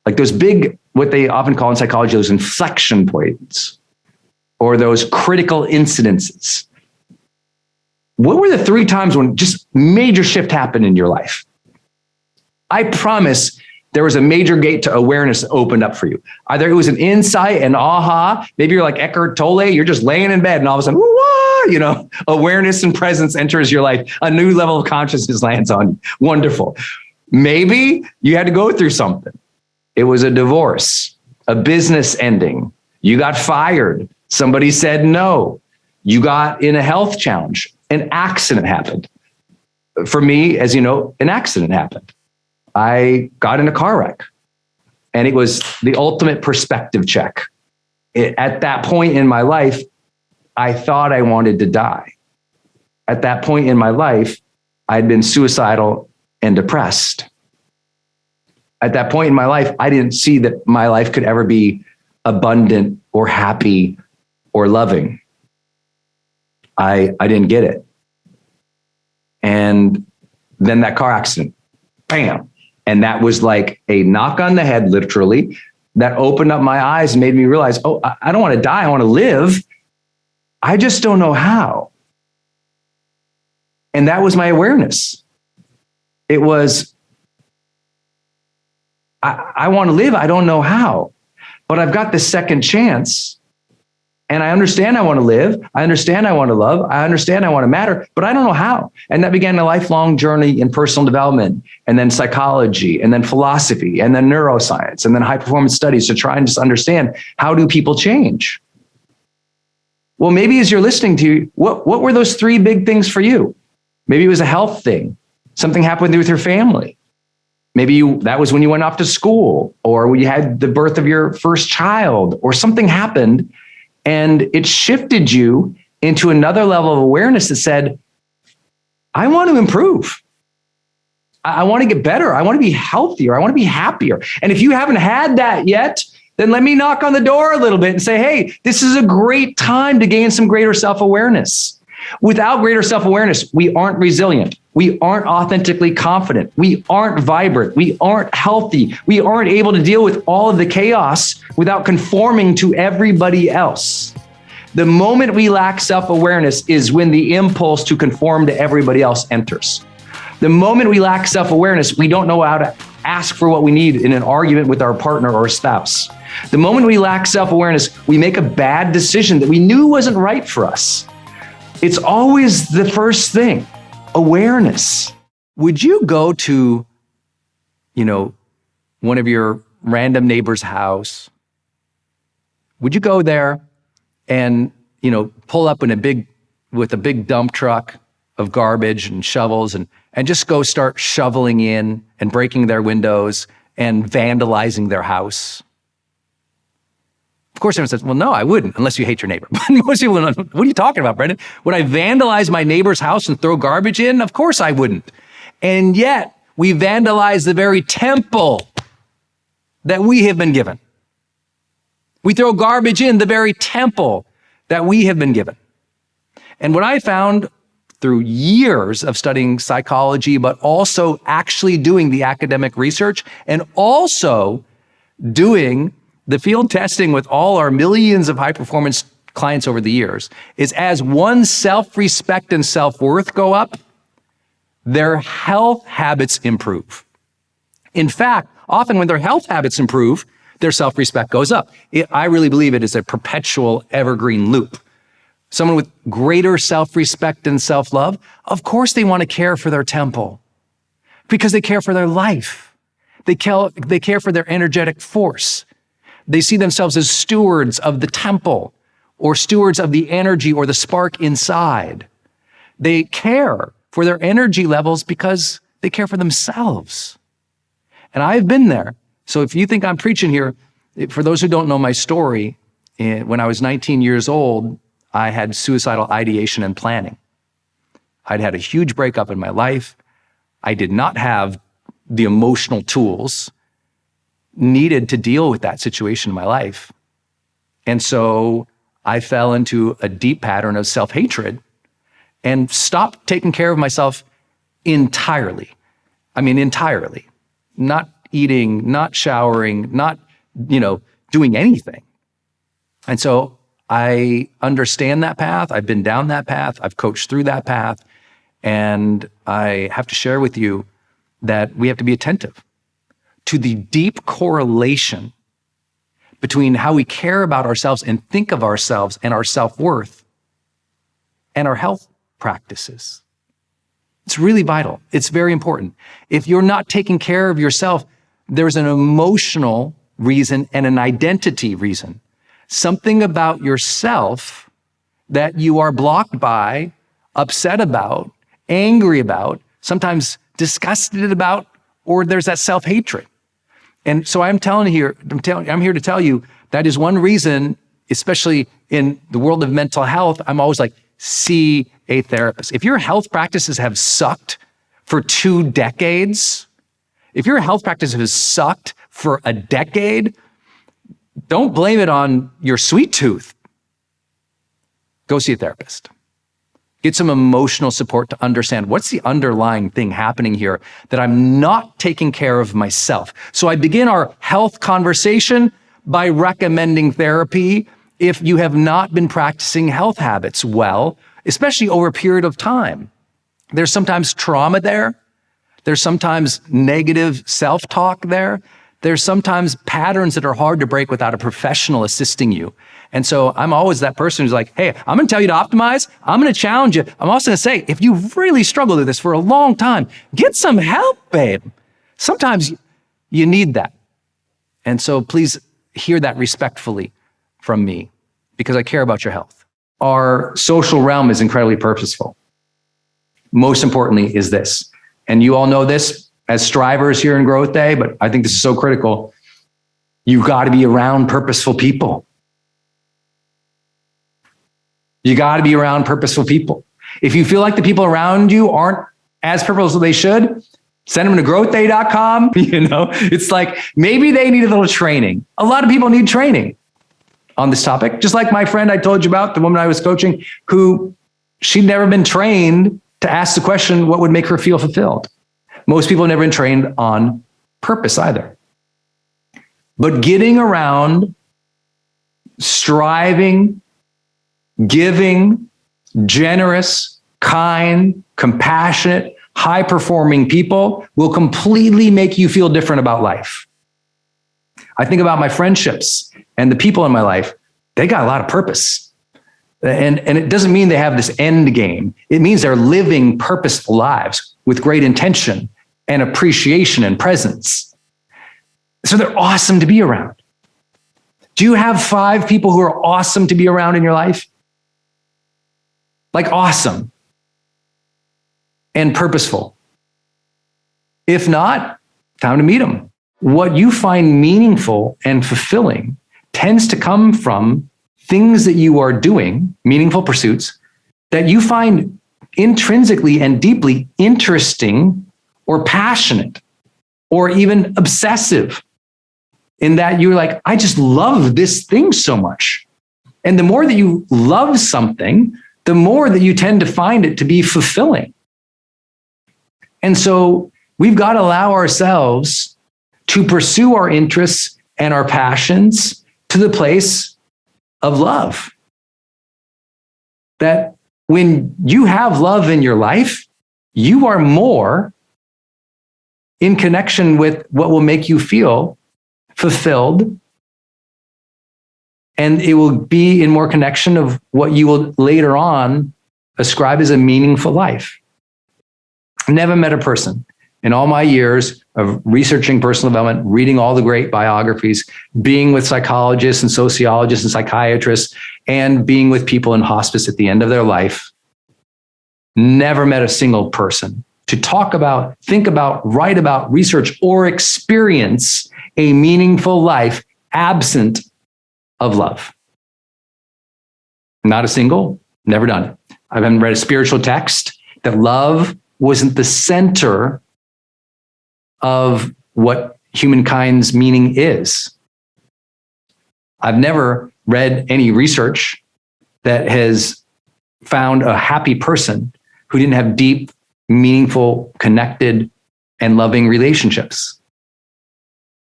like those big, what they often call in psychology, those inflection points, or those critical incidences. what were the 3 times when just major shift happened in your life? I promise there was a major gate to awareness that opened up for you. Either it was an insight, an aha, maybe you're like Eckhart Tolle, you're just laying in bed and all of a sudden, woo-wah, awareness and presence enters your life. A new level of consciousness lands on you. Wonderful. Maybe you had to go through something. It was a divorce, a business ending. You got fired. Somebody said no. You got in a health challenge. An accident happened. For me, as you know, an accident happened. I got in a car wreck, and it was the ultimate perspective check. At that point in my life, I thought I wanted to die. At that point in my life, I'd been suicidal and depressed. At that point in my life, I didn't see that my life could ever be abundant or happy or loving. I didn't get it. And then that car accident, bam. And that was like a knock on the head, literally, that opened up my eyes and made me realize, oh, I don't want to die. I want to live. I just don't know how. And that was my awareness. It was, I want to live. I don't know how, but I've got this second chance. And I understand I want to live. I understand I want to love. I understand I want to matter, but I don't know how. And that began a lifelong journey in personal development, and then psychology, and then philosophy, and then neuroscience, and then high performance studies to try and just understand, how do people change? Well, maybe as you're listening to, what were those 3 big things for you? Maybe it was a health thing. Something happened with your family. Maybe that was when you went off to school, or when you had the birth of your first child, or something happened and it shifted you into another level of awareness that said, I want to improve. I want to get better. I want to be healthier. I want to be happier. And if you haven't had that yet, then let me knock on the door a little bit and say, hey, this is a great time to gain some greater self-awareness. Without greater self-awareness, we aren't resilient. We aren't authentically confident. We aren't vibrant. We aren't healthy. We aren't able to deal with all of the chaos without conforming to everybody else. The moment we lack self-awareness is when the impulse to conform to everybody else enters. The moment we lack self-awareness, we don't know how to ask for what we need in an argument with our partner or spouse. The moment we lack self-awareness, we make a bad decision that we knew wasn't right for us. It's always the first thing, awareness. Would you go to, one of your random neighbor's house? Would you go there and, pull up with a big dump truck of garbage and shovels and just go start shoveling in and breaking their windows and vandalizing their house? Of course, everyone says, well, no, I wouldn't, unless you hate your neighbor. But most people don't know, what are you talking about, Brendon? Would I vandalize my neighbor's house and throw garbage in? Of course I wouldn't. And yet, we vandalize the very temple that we have been given. We throw garbage in the very temple that we have been given. And what I found through years of studying psychology, but also actually doing the academic research and also doing the field testing with all our millions of high performance clients over the years, is as one's self-respect and self-worth go up, their health habits improve. In fact, often when their health habits improve, their self-respect goes up. I really believe it is a perpetual evergreen loop. Someone with greater self-respect and self-love, of course they want to care for their temple because they care for their life. They care for their energetic force. They see themselves as stewards of the temple or stewards of the energy or the spark inside. They care for their energy levels because they care for themselves. And I've been there. So if you think I'm preaching here, for those who don't know my story, when I was 19 years old, I had suicidal ideation and planning. I'd had a huge breakup in my life. I did not have the emotional tools needed to deal with that situation in my life. And so I fell into a deep pattern of self-hatred and stopped taking care of myself entirely. I mean, entirely. Not eating, not showering, not, doing anything. And so I understand that path. I've been down that path. I've coached through that path. And I have to share with you that we have to be attentive to the deep correlation between how we care about ourselves and think of ourselves and our self-worth and our health practices. It's really vital. It's very important. If you're not taking care of yourself, there's an emotional reason and an identity reason. Something about yourself that you are blocked by, upset about, angry about, sometimes disgusted about, or there's that self-hatred. And so I'm here to tell you that is one reason, especially in the world of mental health, I'm always like, see a therapist. If your health practices have sucked for 2 decades, if your health practice has sucked for a decade, don't blame it on your sweet tooth. Go see a therapist. Get some emotional support to understand what's the underlying thing happening here that I'm not taking care of myself. So I begin our health conversation by recommending therapy if you have not been practicing health habits well, especially over a period of time. There's sometimes trauma there. There's sometimes negative self-talk there. There's sometimes patterns that are hard to break without a professional assisting you. And so I'm always that person who's like, hey, I'm gonna tell you to optimize. I'm gonna challenge you. I'm also gonna say, if you've really struggled with this for a long time, get some help, babe. Sometimes you need that. And so please hear that respectfully from me, because I care about your health. Our social realm is incredibly purposeful. Most importantly is this, and you all know this as strivers here in Growth Day, but I think this is so critical. You got to be around purposeful people. You got to be around purposeful people. If you feel like the people around you aren't as purposeful as they should, send them to growthday.com. It's like maybe they need a little training. A lot of people need training on this topic. Just like my friend I told you about, the woman I was coaching, who she'd never been trained to ask the question, what would make her feel fulfilled? Most people have never been trained on purpose either. But getting around, striving, giving, generous, kind, compassionate, high-performing people will completely make you feel different about life. I think about my friendships and the people in my life. They got a lot of purpose. And it doesn't mean they have this end game. It means they're living purposeful lives with great intention and appreciation and presence. So they're awesome to be around. Do you have 5 people who are awesome to be around in your life? Like awesome and purposeful. If not, time to meet them. What you find meaningful and fulfilling tends to come from things that you are doing, meaningful pursuits, that you find intrinsically and deeply interesting or passionate or even obsessive, in that you're like, I just love this thing so much. And the more that you love something, the more that you tend to find it to be fulfilling. And so we've got to allow ourselves to pursue our interests and our passions to the place of love. That when you have love in your life, you are more in connection with what will make you feel fulfilled, and it will be in more connection of what you will later on ascribe as a meaningful life. I've never met a person in all my years of researching personal development, reading all the great biographies, being with psychologists and sociologists and psychiatrists, and being with people in hospice at the end of their life. Never met a single person to talk about, think about, write about, research, or experience a meaningful life absent of love. Not a single, never done it. I haven't read a spiritual text that love wasn't the center of what humankind's meaning is. I've never read any research that has found a happy person who didn't have deep, meaningful, connected, and loving relationships.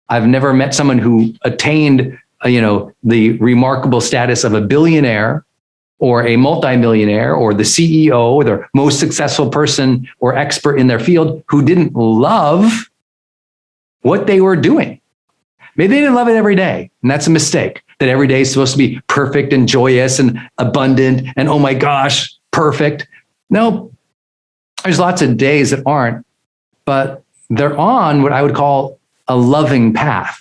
I've never met someone who attained, the remarkable status of a billionaire or a multimillionaire or the CEO or the most successful person or expert in their field who didn't love what they were doing. Maybe they didn't love it every day. And that's a mistake, that every day is supposed to be perfect and joyous and abundant and, oh my gosh, perfect. No, there's lots of days that aren't, but they're on what I would call a loving path.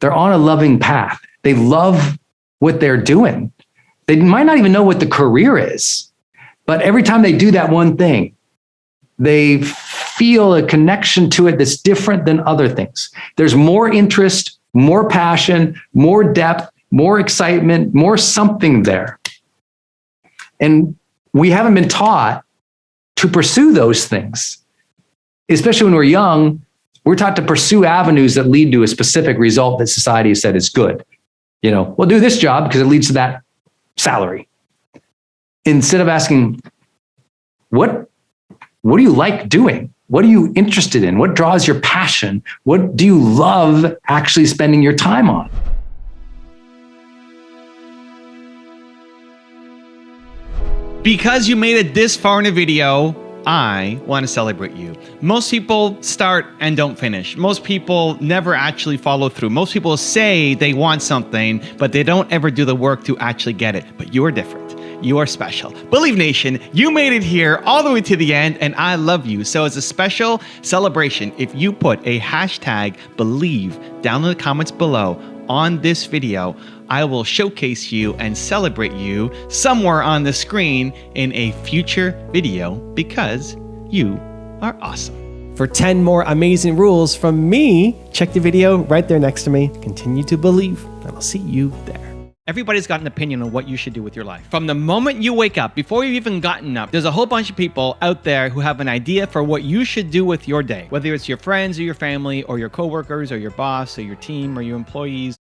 They're on a loving path. They love what they're doing. They might not even know what the career is, but every time they do that one thing, they feel a connection to it that's different than other things. There's more interest, more passion, more depth, more excitement, more something there. And we haven't been taught to pursue those things. Especially when we're young, we're taught to pursue avenues that lead to a specific result that society has said is good. We'll do this job because it leads to that salary. Instead of asking, what do you like doing? What are you interested in? What draws your passion? What do you love actually spending your time on? Because you made it this far in a video, I want to celebrate you. Most people start and don't finish. Most people never actually follow through. Most people say they want something, but they don't ever do the work to actually get it. But you are different. You are special. Believe Nation, you made it here all the way to the end, and I love you. So as a special celebration, if you put a hashtag believe down in the comments below on this video, I will showcase you and celebrate you somewhere on the screen in a future video because you are awesome. For 10 more amazing rules from me, check the video right there next to me. Continue to believe, and I'll see you there. Everybody's got an opinion on what you should do with your life. From the moment you wake up, before you've even gotten up, there's a whole bunch of people out there who have an idea for what you should do with your day. Whether it's your friends or your family or your coworkers or your boss or your team or your employees,